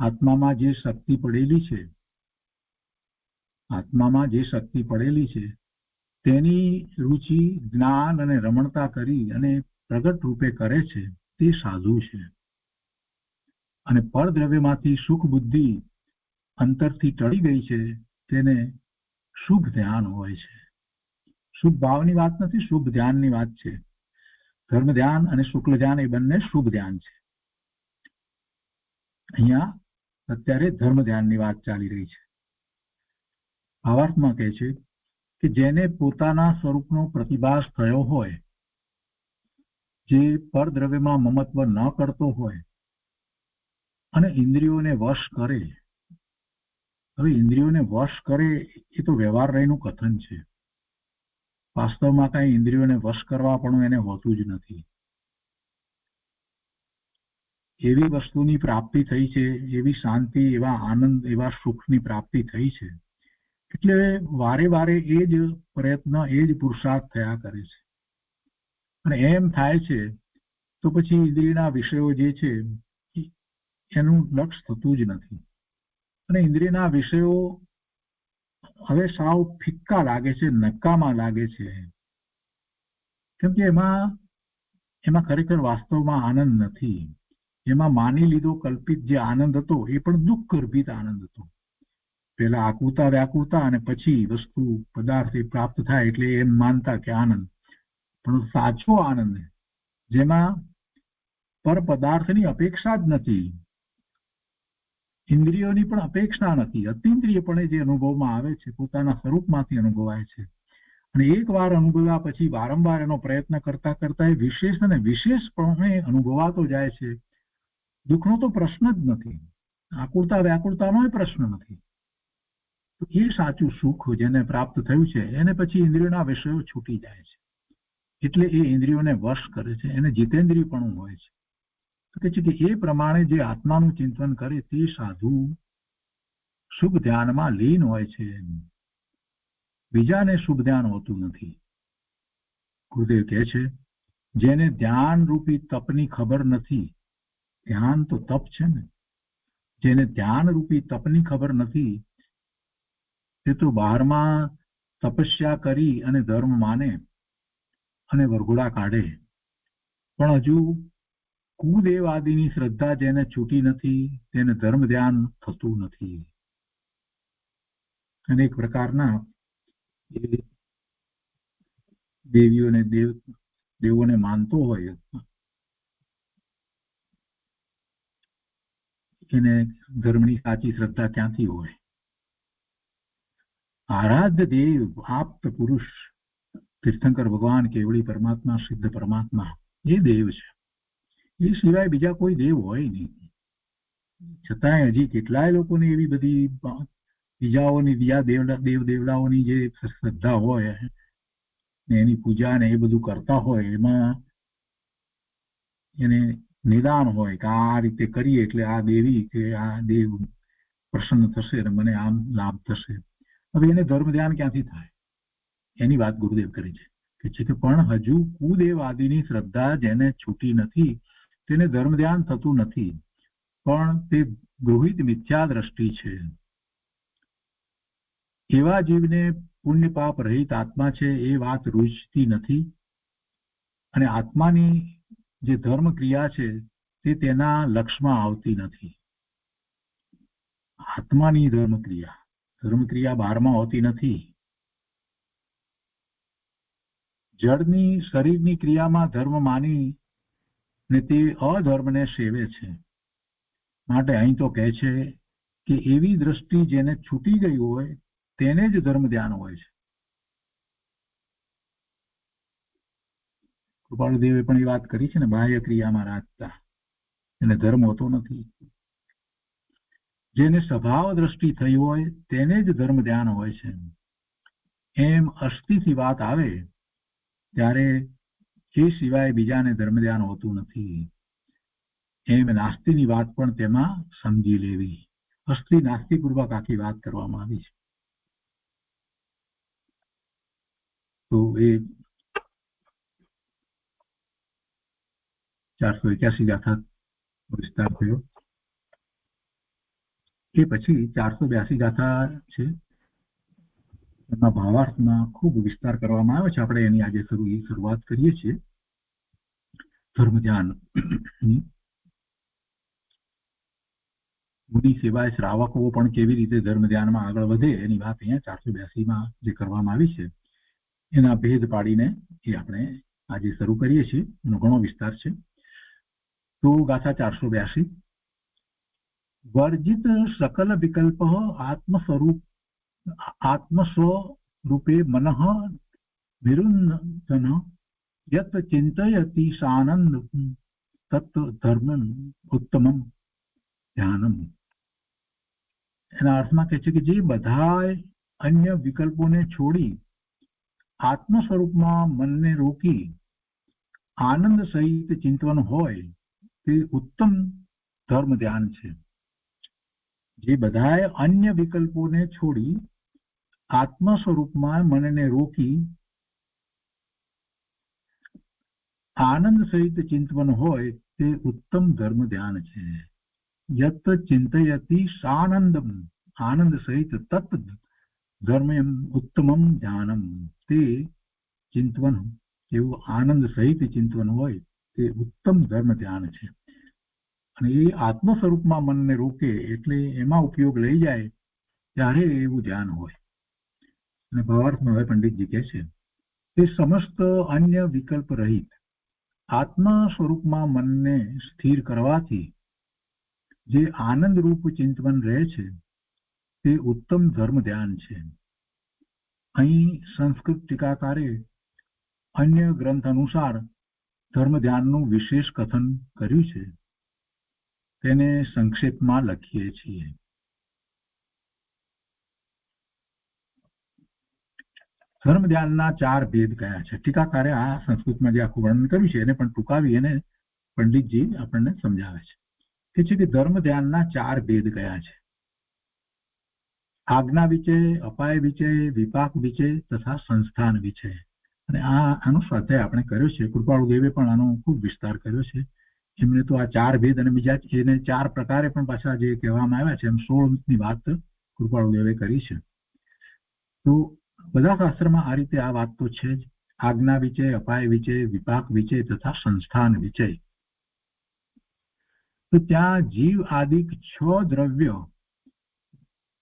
આત્મામાં જે શક્તિ પડેલી છે તેની રુચિ જ્ઞાન અને રમણતા કરી અને પ્રગટ રૂપે કરે છે તે સાધુ છે. અને પરદ્રવ્યમાંથી સુખ બુદ્ધિ અંતરથી ટળી ગઈ છે તેને શુભ ધ્યાન હોય છે. શુભ ભાવની વાત નથી, શુભ ધ્યાનની વાત છે. ધર્મ ધ્યાન અને શુક્લ ધ્યાન એ બંને શુભ ધ્યાન છે. અહીંયા અત્યારે ધર્મ ધ્યાનની વાત ચાલી રહી છે. ભાવાર્થમાં કહે છે કે જેને પોતાના સ્વરૂપનો પ્રતિભાસ થયો હોય, જે પરદ્રવ્યમાં મમત્વ ન કરતો હોય અને ઇન્દ્રિયોને વશ કરે. હવે ઇન્દ્રિયોને વશ કરે એ તો વ્યવહાર રહીનું કથન છે. વાસ્તવમાં કઈ ઇન્દ્રિયોને વશ કરવા પણ એને હોતું જ નથી. એવી વસ્તુની પ્રાપ્તિ થઈ છે, એવી શાંતિ, એવા આનંદ, એવા સુખની પ્રાપ્તિ થઈ છે, એટલે વારે વારે એ જ પ્રયત્ન, એ જ પુરુષાર્થ થયા કરે છે. અને એમ થાય છે તો પછી ઇન્દ્રિયના વિષયો જે છે એનું લક્ષ થતું જ નથી. અને ઇન્દ્રિયના વિષયો હવે સાવ ફિક્કા લાગે છે, નકામા લાગે છે. કેમ કે એમાં ખરેખર વાસ્તવમાં આનંદ નથી. એમાં માની લીધો કલ્પિત જે આનંદ હતો એ પણ દુઃખ ગર્ભિત આનંદ હતો. પેલા આકુતા વ્યાકુતા અને પછી વસ્તુ પદાર્થ પ્રાપ્ત થાય એટલે એમ માનતા કે આનંદ. પણ સાચો આનંદ જેમાં પર પદાર્થની અપેક્ષા જ નથી, ઇન્દ્રિયોની પણ અપેક્ષા નથી, અતિન્દ્રિયપણે જે અનુભવમાં આવે છે પોતાના સ્વરૂપમાંથી અનુભવાય છે. અને એક વાર અનુભવ્યા પછી વારંવાર એનો પ્રયત્ન કરતા કરતા એ વિશેષ અને વિશેષપણે અનુભવાતો જાય છે. દુઃખનો તો પ્રશ્ન જ નથી, આકુળતા વ્યાકુળતાનો પ્રશ્ન નથી. તો એ સાચું સુખ જેને પ્રાપ્ત થયું છે એને પછી ઇન્દ્રિયોના વિષયો છૂટી જાય છે. એટલે એ ઇન્દ્રિયોને વશ કરે છે, એને જીતેન્દ્રિયપણું હોય છે. કે છે કે એ પ્રમાણે જે આત્માનું ચિંતન કરે તે સાધુ શુભ ધ્યાનમાં લીન હોય છે. બીજાને શુભ ધ્યાન હોતું નથી. ગુરુદેવ કહે છે જેને ધ્યાન રૂપી તપની ખબર નથી, ધ્યાન તો તપ છે ને, જેને ધ્યાન રૂપી તપની ખબર નથી તે તો બહારમાં તપસ્યા કરી અને ધર્મ માને અને વરઘોડા કાઢે, પણ હજુ કુદેવ આદિની શ્રદ્ધા જેને છૂટી નથી તેને ધર્મ ધ્યાન થતું નથી. અનેક પ્રકારના દેવીઓને દેવોને માનતો હોય એને ધર્મની સાચી શ્રદ્ધા ક્યાંથી હોય? આરાધ્ય દેવ આપ્ત પુરુષ તીર્થંકર ભગવાન કેવળી પરમાત્મા, સિદ્ધ પરમાત્મા એ દેવ છે. એ સિવાય બીજા કોઈ દેવ હોય નહીં. છતાંય હજી કેટલાય લોકોને એવી બધી બીજાઓની બીજા દેવ દેવતાઓની જે શ્રદ્ધા હોય ને એની પૂજા ને એ બધું કરતા હોય, એમાં એને નિદાન હોય કે આ રીતે કરીએ એટલે આ દેવી કે આ દેવ પ્રસન્ન થશે અને મને આમ લાભ થશે. હવે એને ધર્મ ધ્યાન ક્યાંથી થાય? એની વાત ગુરુદેવ કરી છે કે પણ હજુ કુદેવ આદિની શ્રદ્ધા જેને છૂટી નથી તેને ધર્મ ધ્યાન થતું નથી, પણ તે ગૃહિત મિથ્યા દ્રષ્ટિ છે. એવા જીવને પુણ્ય પાપ રહિત આત્મા છે એ વાત રૂચતી નથી, અને આત્માની જે ધર્મ ક્રિયા છે તે તેના લક્ષમાં આવતી નથી. આત્માની ધર્મ ક્રિયા બહારમાં હોતી નથી. જળની શરીરની ક્રિયામાં ધર્મ માની ને તે અધર્મને સેવે છે. માટે અહીં તો કહે છે કે એવી દ્રષ્ટિ જેને છૂટી ગઈ હોય તેને જ ધર્મ ધ્યાન હોય છે. કૃપાળુદેવે પણ એ વાત કરી છે ને, બાહ્ય ક્રિયામાં રાજતા એને ધર્મ હોતો નથી. જેને સ્વભાવ દ્રષ્ટિ થઈ હોય તેને જ ધર્મ ધ્યાન હોય છે. એમ અસ્થિથી વાત આવે ત્યારે એ સિવાય બીજાને ધર્મ ધ્યાન હોતું નથી. એમ નાસ્તિની વાત પણ તેમાં સમજી લેવી. અસ્થિ નાસ્તિપૂર્વક આખી વાત કરવામાં આવી છે. તો એ 481 ગાથા વિસ્તાર થયો. એ પછી 482 ગાથા છે, એમાં ભાવાર્થમાં ખૂબ વિસ્તાર કરવામાં આવ્યો છે. આપણે એની આજે શરૂઆત કરીએ છીએ. ધર્મ ધ્યાન મુનિ સિવાય શ્રાવકો પણ કેવી રીતે ધર્મ ધ્યાનમાં આગળ વધે એની વાત અહીંયા 482માં જે કરવામાં આવી છે એના ભેદ પાડીને એ આપણે આજે શરૂ કરીએ છીએ. એનો ઘણો વિસ્તાર છે. તો ગાથા 482. વર્જિત સકલ વિકલ્પ આત્મસ્વરૂપે મનઃ નિરુંધન યત ચિંતયતિ સાનંદ તત્ ધર્મમ ઉત્તમમ ધ્યાનમ. એના અર્થમાં કહે છે કે જે બધા અન્ય વિકલ્પોને છોડી આત્મ સ્વરૂપમાં મનને રોકી આનંદ સહિત ચિંતન હોય તે ઉત્તમ ધર્મ ધ્યાન છે. જે બધા અન્ય વિકલ્પોને છોડી આત્મ સ્વરૂપમાં મનને રોકી આનંદ સહિત ચિંતન હોય તે ઉત્તમ ધર્મ ધ્યાન છે. યત ચિંતયતિ સાનંદમ, આનંદ સહિત તત્ ધર્મ ઉત્તમમ ધ્યાનમ, તે ચિંતન એવું આનંદ સહિત ચિંતન હોય તે ઉત્તમ ધર્મ ધ્યાન છે. અને એ આત્મ સ્વરૂપમાં મનને રોકે એટલે એમાં ઉપયોગ લઈ જાય ત્યારે એવું ધ્યાન હોય. અને ભાવાર્થમાં હવે પંડિતજી કહે છે તે સમસ્ત અન્ય વિકલ્પ રહિત આત્મ સ્વરૂપમાં મનને સ્થિર કરવાથી જે આનંદ રૂપ ચિંતન રહે છે તે ઉત્તમ ધર્મ ધ્યાન છે. અહીં સંસ્કૃત ટીકાકારે અન્ય ગ્રંથ અનુસાર ધર્મ ધ્યાનનું વિશેષ કથન કર્યું છે. તેને સંક્ષેપમાં લખીએ છીએ. ધર્મ ધ્યાનના 4 ભેદ કયા છે? ટીકાકારે આ સંસ્કૃતમાં જે આખું વર્ણન કર્યું છે એને પણ ટૂંકાવી અને પંડિતજી આપણને સમજાવે છે. તે છે કે ધર્મ ધ્યાનના 4 ભેદ કયા છે? આજ્ઞા વિચય, અપાય વિચય, વિપાક વિચય તથા સંસ્થાન વિચય. અને આનો સ્વાધ્યાય આપણે કર્યો છે. કૃપાળુદેવે પણ આનો ખૂબ વિસ્તાર કર્યો છે. એમને તો આ 4 ભેદ અને બીજા એને 4 પ્રકારે પણ પાછા જે કહેવામાં આવ્યા છે એમ 16ની વાત કૃપાળુદેવે કરી છે. તો બધા શાસ્ત્રમાં આ રીતે આ વાત તો છે જ. આજ્ઞા વિચય, અપાય વિચય, વિપાક વિચય તથા સંસ્થાન વિચય. તો ત્યાં જીવ આદિક 6 દ્રવ્ય,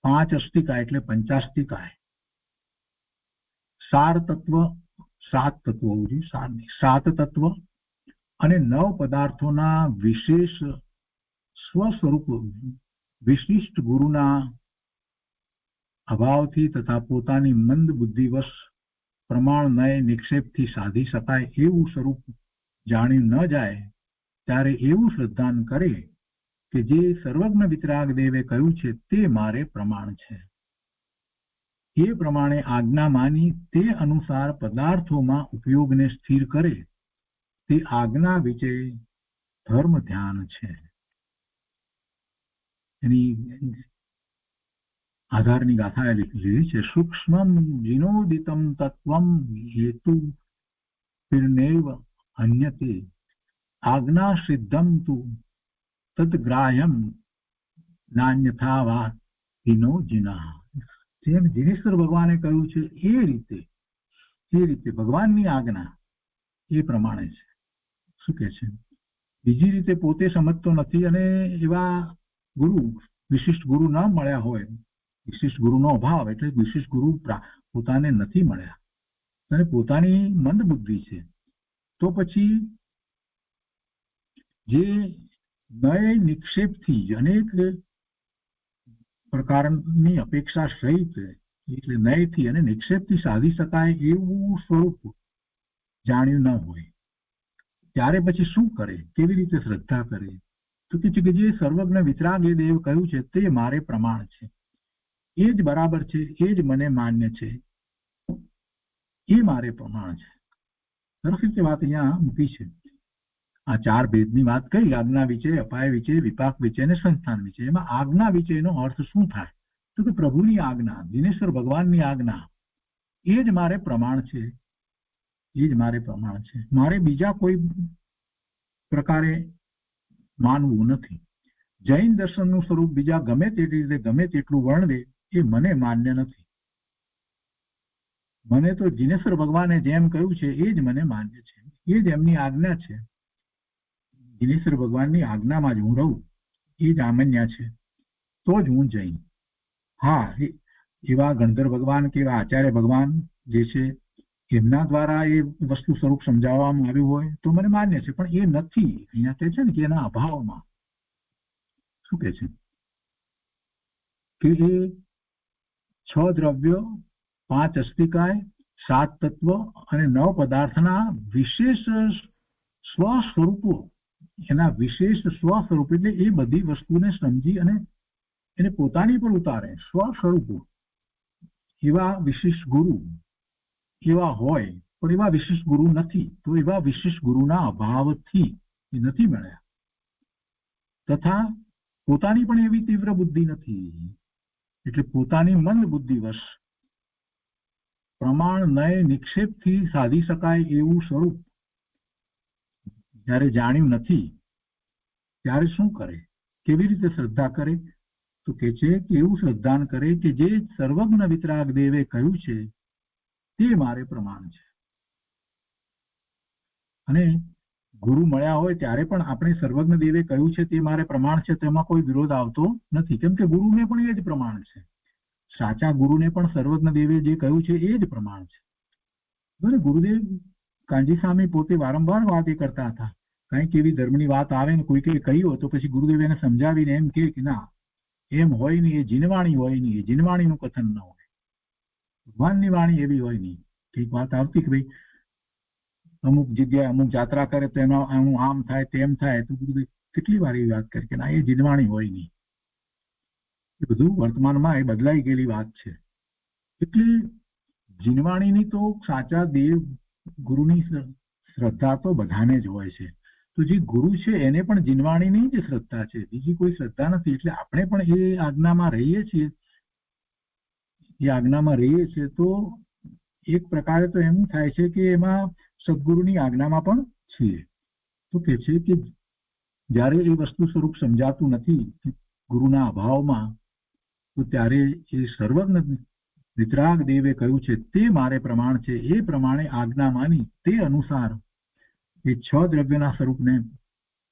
5 અષ્ટિકા એટલે પંચાષ્ટિકાય, 4 તત્વ, 7 તત્વો, 7 તત્વ અને 9 પદાર્થોના વિશેષ સ્વસ્વરૂપ વિશિષ્ટ ગુરુના અભાવથી તથા પોતાની મંદ બુદ્ધિવશ પ્રમાણમય નિક્ષેપથી સાધી શકાય એવું સ્વરૂપ જાણી ન જાય ત્યારે એવું શ્રદ્ધાન કરે કે જે સર્વજ્ઞ વિતરાગ દેવે કહ્યું છે તે મારે પ્રમાણ છે. એ પ્રમાણે આજ્ઞા માની તે અનુસાર પદાર્થોમાં ઉપયોગને સ્થિર કરે તે આજ્ઞા વિચય ધર્મ ધ્યાન છે. એની આધારની ગાથા લીધી છે. સૂક્ષ્મમ વિનોદિતમ તત્વમ હેતુ પિર્નૈવ અન્યતે આજ્ઞા સિદ્ધમ તુ તદ્ગ્રાહ્યમ નાન્યથા વા વિનોજિના. જેમ જીનેશ્વર ભગવાને કહ્યું છે એ રીતે ભગવાનની આજ્ઞા એ પ્રમાણે છે. શું કે છે? બીજી રીતે પોતે સમજતો નથી અને એવા ગુરુ, વિશિષ્ટ ગુરુ ન મળ્યા હોય, વિશિષ્ટ ગુરુનો અભાવ એટલે વિશિષ્ટ ગુરુ પોતાને નથી મળ્યા અને પોતાની મંદ બુદ્ધિ છે, તો પછી જે નય નિક્ષેપથી જ અનેક પ્રકારની અપેક્ષા સહિત એટલે નયથી અને નિક્ષેપથી સાધી શકાય એવું સ્વરૂપ જાણ્યું ન હોય ત્યારે પછી શું કરે? કેવી રીતે શ્રદ્ધા કરે? તો કે છે કે જે સર્વજ્ઞ વિતરાગ એ દેવ કહ્યું છે તે મારે પ્રમાણ છે, એ જ બરાબર છે, એ જ મને માન્ય છે, એ મારે પ્રમાણ છે. સરસ રીતે વાત અહીંયા મૂકી છે. આ 4 ભેદની વાત કરી, આજ્ઞા વિચય, અપાય વિચય, વિપાક વિચય અને સંસ્થાન વિચય. એમાં આજ્ઞા વિચયનો અર્થ શું થાય? તો કે પ્રભુની આજ્ઞા, દિનેશ્વર ભગવાનની આજ્ઞા એ જ મારે પ્રમાણ છે, એ જ મારે પ્રમાણ છે. મારે બીજા કોઈ પ્રકારે માનવું નથી. જૈન દર્શનનું સ્વરૂપ બીજા ગમે તેટલી રીતે ગમે તેટલું વર્ણવે એ મને માન્ય નથી. મને તો જીનેશ્વર ભગવાને જેમ કહ્યું છે એ જ મને માન્ય છે, એ જ એમની આજ્ઞા છે. જીનેશ્વર ભગવાનની આજ્ઞામાં જ હું રહું એ જ આમન્યા છે. તો જ હું જૈન. હા, એવા ગણધર ભગવાન કે એવા આચાર્ય ભગવાન જે છે એમના દ્વારા એ વસ્તુ સ્વરૂપ સમજાવવામાં આવ્યું હોય તો મને માન્ય છે, પણ એ નથી. અહીંયા કહે છે ને કે એના અભાવમાં શું કહે છે કે એ 6 દ્રવ્ય, 5 અસ્તિકાય, 7 તત્વ અને 9 પદાર્થના વિશેષ સ્વ સ્વરૂપો, એના વિશેષ સ્વ સ્વરૂપ એટલે એ બધી વસ્તુને સમજી અને એને પોતાની પર ઉતારે સ્વ સ્વરૂપો. એવા વિશિષ્ટ ગુરુ એવા હોય, પણ એવા વિશિષ્ટ ગુરુ નથી, તો એવા વિશિષ્ટ ગુરુના અભાવથી એ નથી મળ્યા. તથા પોતાની પણ એવી તીવ્ર બુદ્ધિ નથી, એટલે પોતાની મંદ બુદ્ધિવશ પ્રમાણ નય નિક્ષેપથી સાધી શકાય એવું સ્વરૂપ જ્યારે જાણ્યું નથી ત્યારે શું કરે, કેવી રીતે શ્રદ્ધા કરે? તો કે છે કે એવું શ્રદ્ધાન કરે કે જે સર્વજ્ઞ વિતરાગ દેવે કહ્યું છે તે મારે પ્રમાણ છે. અને ગુરુ મળ્યા હોય ત્યારે પણ આપણે સર્વજ્ઞ દેવે કહ્યું છે તે મારે પ્રમાણ છે, તેમાં કોઈ વિરોધ આવતો નથી, કેમ કે ગુરુને પણ એ જ પ્રમાણ છે. સાચા ગુરુને પણ સર્વજ્ઞ દેવે જે કહ્યું છે એ જ પ્રમાણ છે. બરાબર. ગુરુદેવ કાંજી સ્વામી પોતે વારંવાર વાત એ કરતા હતા, કંઈક એવી ધર્મની વાત આવે ને કોઈકે કહી હોય તો પછી ગુરુદેવ એને સમજાવીને એમ કે ના એમ હોય નહીં, એ જીનવાણી હોય નહીં, એ જીનવાણીનું કથન ન હોય, ભગવાનની વાણી એવી હોય નહીં. કઈક વાત આવતી કે ભાઈ અમુક જગ્યાએ અમુક જાત્રા કરે તો એનું આમ થાય તેમ થાય, તો ગુરુદેવ કેટલી વાર એવી વાત કરી કે ના એ જીનવાણી હોય નહીં. એ બધું વર્તમાનમાં એ બદલાઈ ગયેલી વાત છે. એટલે જીનવાણીની તો સાચા દેવ ગુરુની શ્રદ્ધા તો બધાને જ હોય છે. તો જે ગુરુ છે એને પણ જીનવાણીની જ શ્રદ્ધા છે, બીજી કોઈ શ્રદ્ધા નથી. એટલે આપણે પણ એ આજ્ઞામાં રહીએ છીએ, તો એક પ્રકારે તો એમ થાય છે કે એમાં સદગુરુની આજ્ઞામાં પણ છીએ. તો કે છે કે જ્યારે એ વસ્તુ સ્વરૂપ સમજાતું નથી ગુરુના અભાવમાં, તો ત્યારે એ સર્વજ્ઞ વિતરાગ દેવે કહ્યું છે તે મારે પ્રમાણ છે, એ પ્રમાણે આજ્ઞા માની તે અનુસાર એ 6 દ્રવ્યના સ્વરૂપને,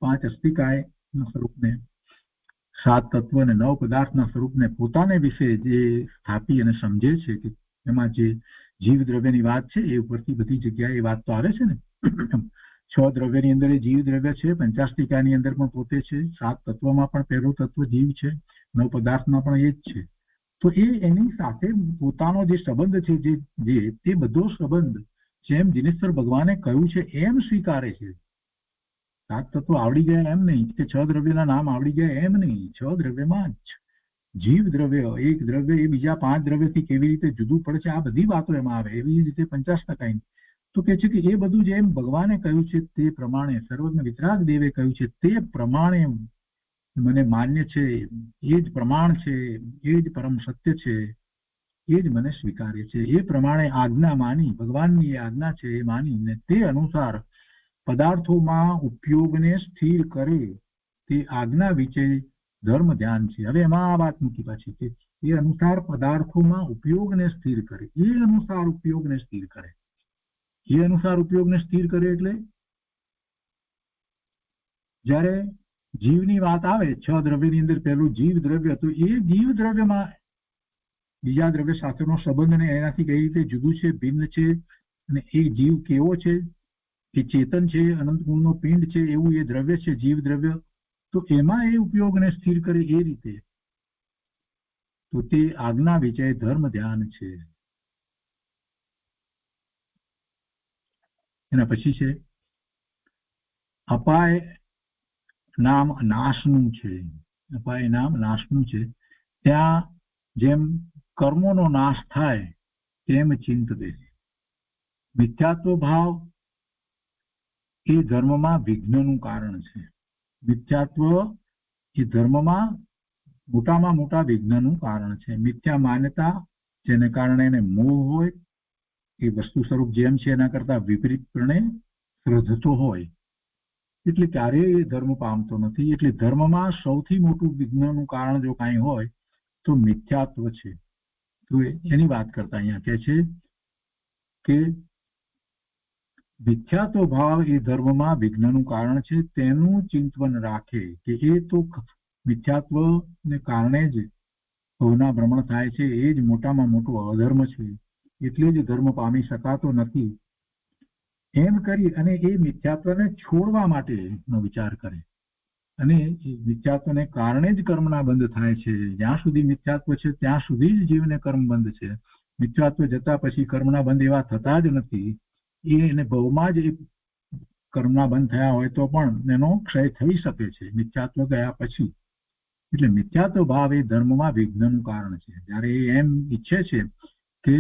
5 અસ્તિકાયના સ્વરૂપને, 7 તત્વ અને 9 પદાર્થના સ્વરૂપને પોતાને વિશે જે સ્થાપી અને સમજે છે કે એમાં જે જીવ દ્રવ્યની વાત છે એ ઉપરથી બધી જગ્યાએ એ વાત તો આવે છે ને. 6 દ્રવ્યની અંદર એ જીવ દ્રવ્ય છે, પંચાસ્તિકાની અંદર પણ પોતે છે, 7 તત્વમાં પણ પહેલું તત્વ જીવ છે, 9 પદાર્થમાં પણ એ જ છે. તો એ એની સાથે પોતાનો જે સંબંધ છે જે તે બધો સંબંધ જેમ દિનેશ્વર ભગવાને કહ્યું છે એમ સ્વીકારે છે. 7 તત્વો આવડી ગયા એમ નહીં કે 6 દ્રવ્યના નામ આવડી ગયા એમ નહીં. 6 દ્રવ્યમાં જ જીવ દ્રવ્ય, એક દ્રવ્ય એ બીજા 5 દ્રવ્યથી કેવી રીતે જુદું પડે છે, આ બધી વાતો એમાં આવે. એવી રીતે 50% તો કે છે કે એ બધું જેમ ભગવાને કહ્યું છે તે પ્રમાણે, સર્વજ્ઞ વિતરાગ દેવે કહ્યું છે તે પ્રમાણે મને માન્ય છે, એ જ પ્રમાણ છે, એ જ પરમ સત્ય છે, એ જ મને સ્વીકાર્ય છે. એ પ્રમાણે આજ્ઞા માની, ભગવાનની એ આજ્ઞા છે એ માનીને તે અનુસાર પદાર્થોમાં ઉપયોગને સ્થિર કરે તે આજ્ઞા વિશે ધર્મ ધ્યાન છે. હવે એમાં આ વાત મૂકી પાછી કે એ અનુસાર પદાર્થોમાં ઉપયોગને સ્થિર કરે, એ અનુસાર ઉપયોગને સ્થિર કરે. એ અનુસાર ઉપયોગને સ્થિર કરે એટલે જ્યારે જીવની વાત આવે, 6 દ્રવ્યની અંદર પહેલું જીવ દ્રવ્ય, તો એ જીવ દ્રવ્યમાં બીજા દ્રવ્ય સાથેનો સંબંધ ને એનાથી કઈ રીતે જુદું છે, ભિન્ન છે, અને એ જીવ કેવો છે, એ ચેતન છે, અનંત ગુણનો પિંડ છે, એવું એ દ્રવ્ય છે જીવ દ્રવ્ય. તો એમાં એ ઉપયોગને સ્થિર કરે એ રીતે, તો તે આજ્ઞા વિષય ધર્મ ધ્યાન છે. એના પછી છે અપાય નામ નાશનું છે. અપાય નામ નાશનું છે. ત્યાં જેમ કર્મોનો નાશ થાય તેમ ચિંત દે. મિથ્યાત્વ ભાવ એ ધર્મમાં વિઘ્નનું કારણ છે. મિથ્યાત્વ એ ધર્મમાં મોટામાં મોટા વિઘ્નનું કારણ છે. મિથ્યા માન્યતા જેને કારણે એને મોહ હોય, એ વસ્તુ સ્વરૂપ જેમ છે એના કરતા વિપરીતપણે શ્રદ્ધતો હોય, એટલે ક્યારેય એ ધર્મ પામતો નથી. એટલે ધર્મમાં સૌથી મોટું વિઘ્નનું કારણ જો કાંઈ હોય તો મિથ્યાત્વ છે. તો એની વાત કરતા અહીંયા કહે છે કે મિથ્યાત્વ ભાવ એ ધર્મમાં વિઘ્નનું કારણ છે, તેનું ચિંતન રાખે કે એ તો મિથ્યાત્વને કારણે જ ભવના ભ્રમણ થાય છે, એ જ મોટામાં મોટો અધર્મ છે, એટલે જ ધર્મ પામી શકાતો નથી. એમ કરી અને એ મિથ્યાત્વને છોડવા માટેનો વિચાર કરે, અને એ મિથ્યાત્વને કારણે જ કર્મના બંધ થાય છે. જ્યાં સુધી મિથ્યાત્વ છે ત્યાં સુધી જ જીવને કર્મ બંધ છે. મિથ્યાત્વ જતા પછી કર્મના બંધ એવા થતા જ નથી. એને ભવમાં જ કર્મના બંધ થયા હોય તો પણ એનો ક્ષય થઈ શકે છે મિથ્યાત્વ ગયા પછી. એટલે મિથ્યાત્વ ભાવ એ ધર્મમાં વિઘ્નનું કારણ છે. જ્યારે એ એમ ઈચ્છે છે કે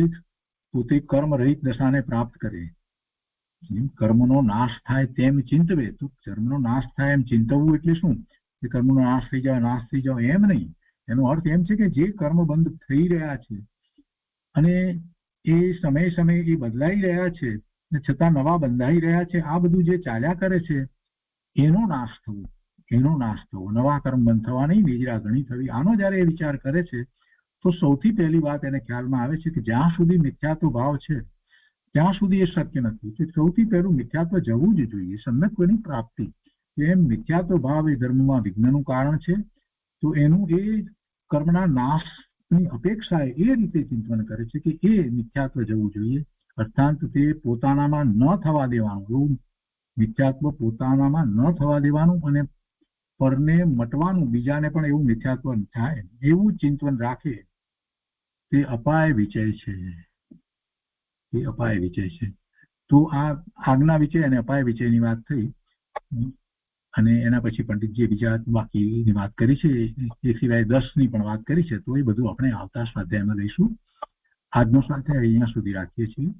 પોતે કર્મ રહિત દશાને પ્રાપ્ત કરે, કર્મનો નાશ થાય તેમ ચિંતવે, તો કર્મનો નાશ થાય એમ ચિંતવવું એટલે શું? કે કર્મનો નાશ થઈ જાવ એમ નહીં. એનો અર્થ એમ છે કે જે કર્મ બંધ થઈ રહ્યા છે અને એ સમયે સમયે એ બદલાઈ રહ્યા છે છતાં નવા બંધાઈ રહ્યા છે, આ બધું જે ચાલ્યા કરે છે એનો નાશ થવો, નવા કર્મ બંધ થવા નહીં, બીજરા ઘણી થવી. આનો જયારે એ વિચાર કરે છે તો સૌથી પહેલી વાત એને ખ્યાલમાં આવે છે કે જ્યાં સુધી મિથ્યાત્વ ભાવ છે ત્યાં સુધી એ શક્ય નથી. કે સૌથી પહેલું મિથ્યાત્વ જવું જ જોઈએ, સમ્યક્ત્વની પ્રાપ્તિ. એમ મિથ્યાત્વ ભાવ એ ધર્મમાં વિઘ્નનું કારણ છે. તો એનું એ કર્મના નાશની અપેક્ષા એ રીતે ચિંતન કરે છે કે એ મિથ્યાત્વ જવું જોઈએ, અર્થાત તે પોતાનામાં ન થવા દેવાનું. એવું મિથ્યાત્વ પોતાનામાં ન થવા દેવાનું અને પરને મટવાનું, બીજાને પણ એવું મિથ્યાત્વ થાય એવું ચિંતન રાખે, તે અપાય વિચય છે. એ અપાય વિચય છે. તો આ આજ્ઞા વિચય અને અપાય વિચયની વાત થઈ, અને એના પછી પંડિતજીએ બીજા બાકીની વાત કરી છે, એ સિવાય 10ની પણ વાત કરી છે. તો એ બધું આપણે આવતા સ્વાધ્યાયમાં લઈશું. આજનો સ્વાધ્યાય અહીંયા સુધી રાખીએ છીએ.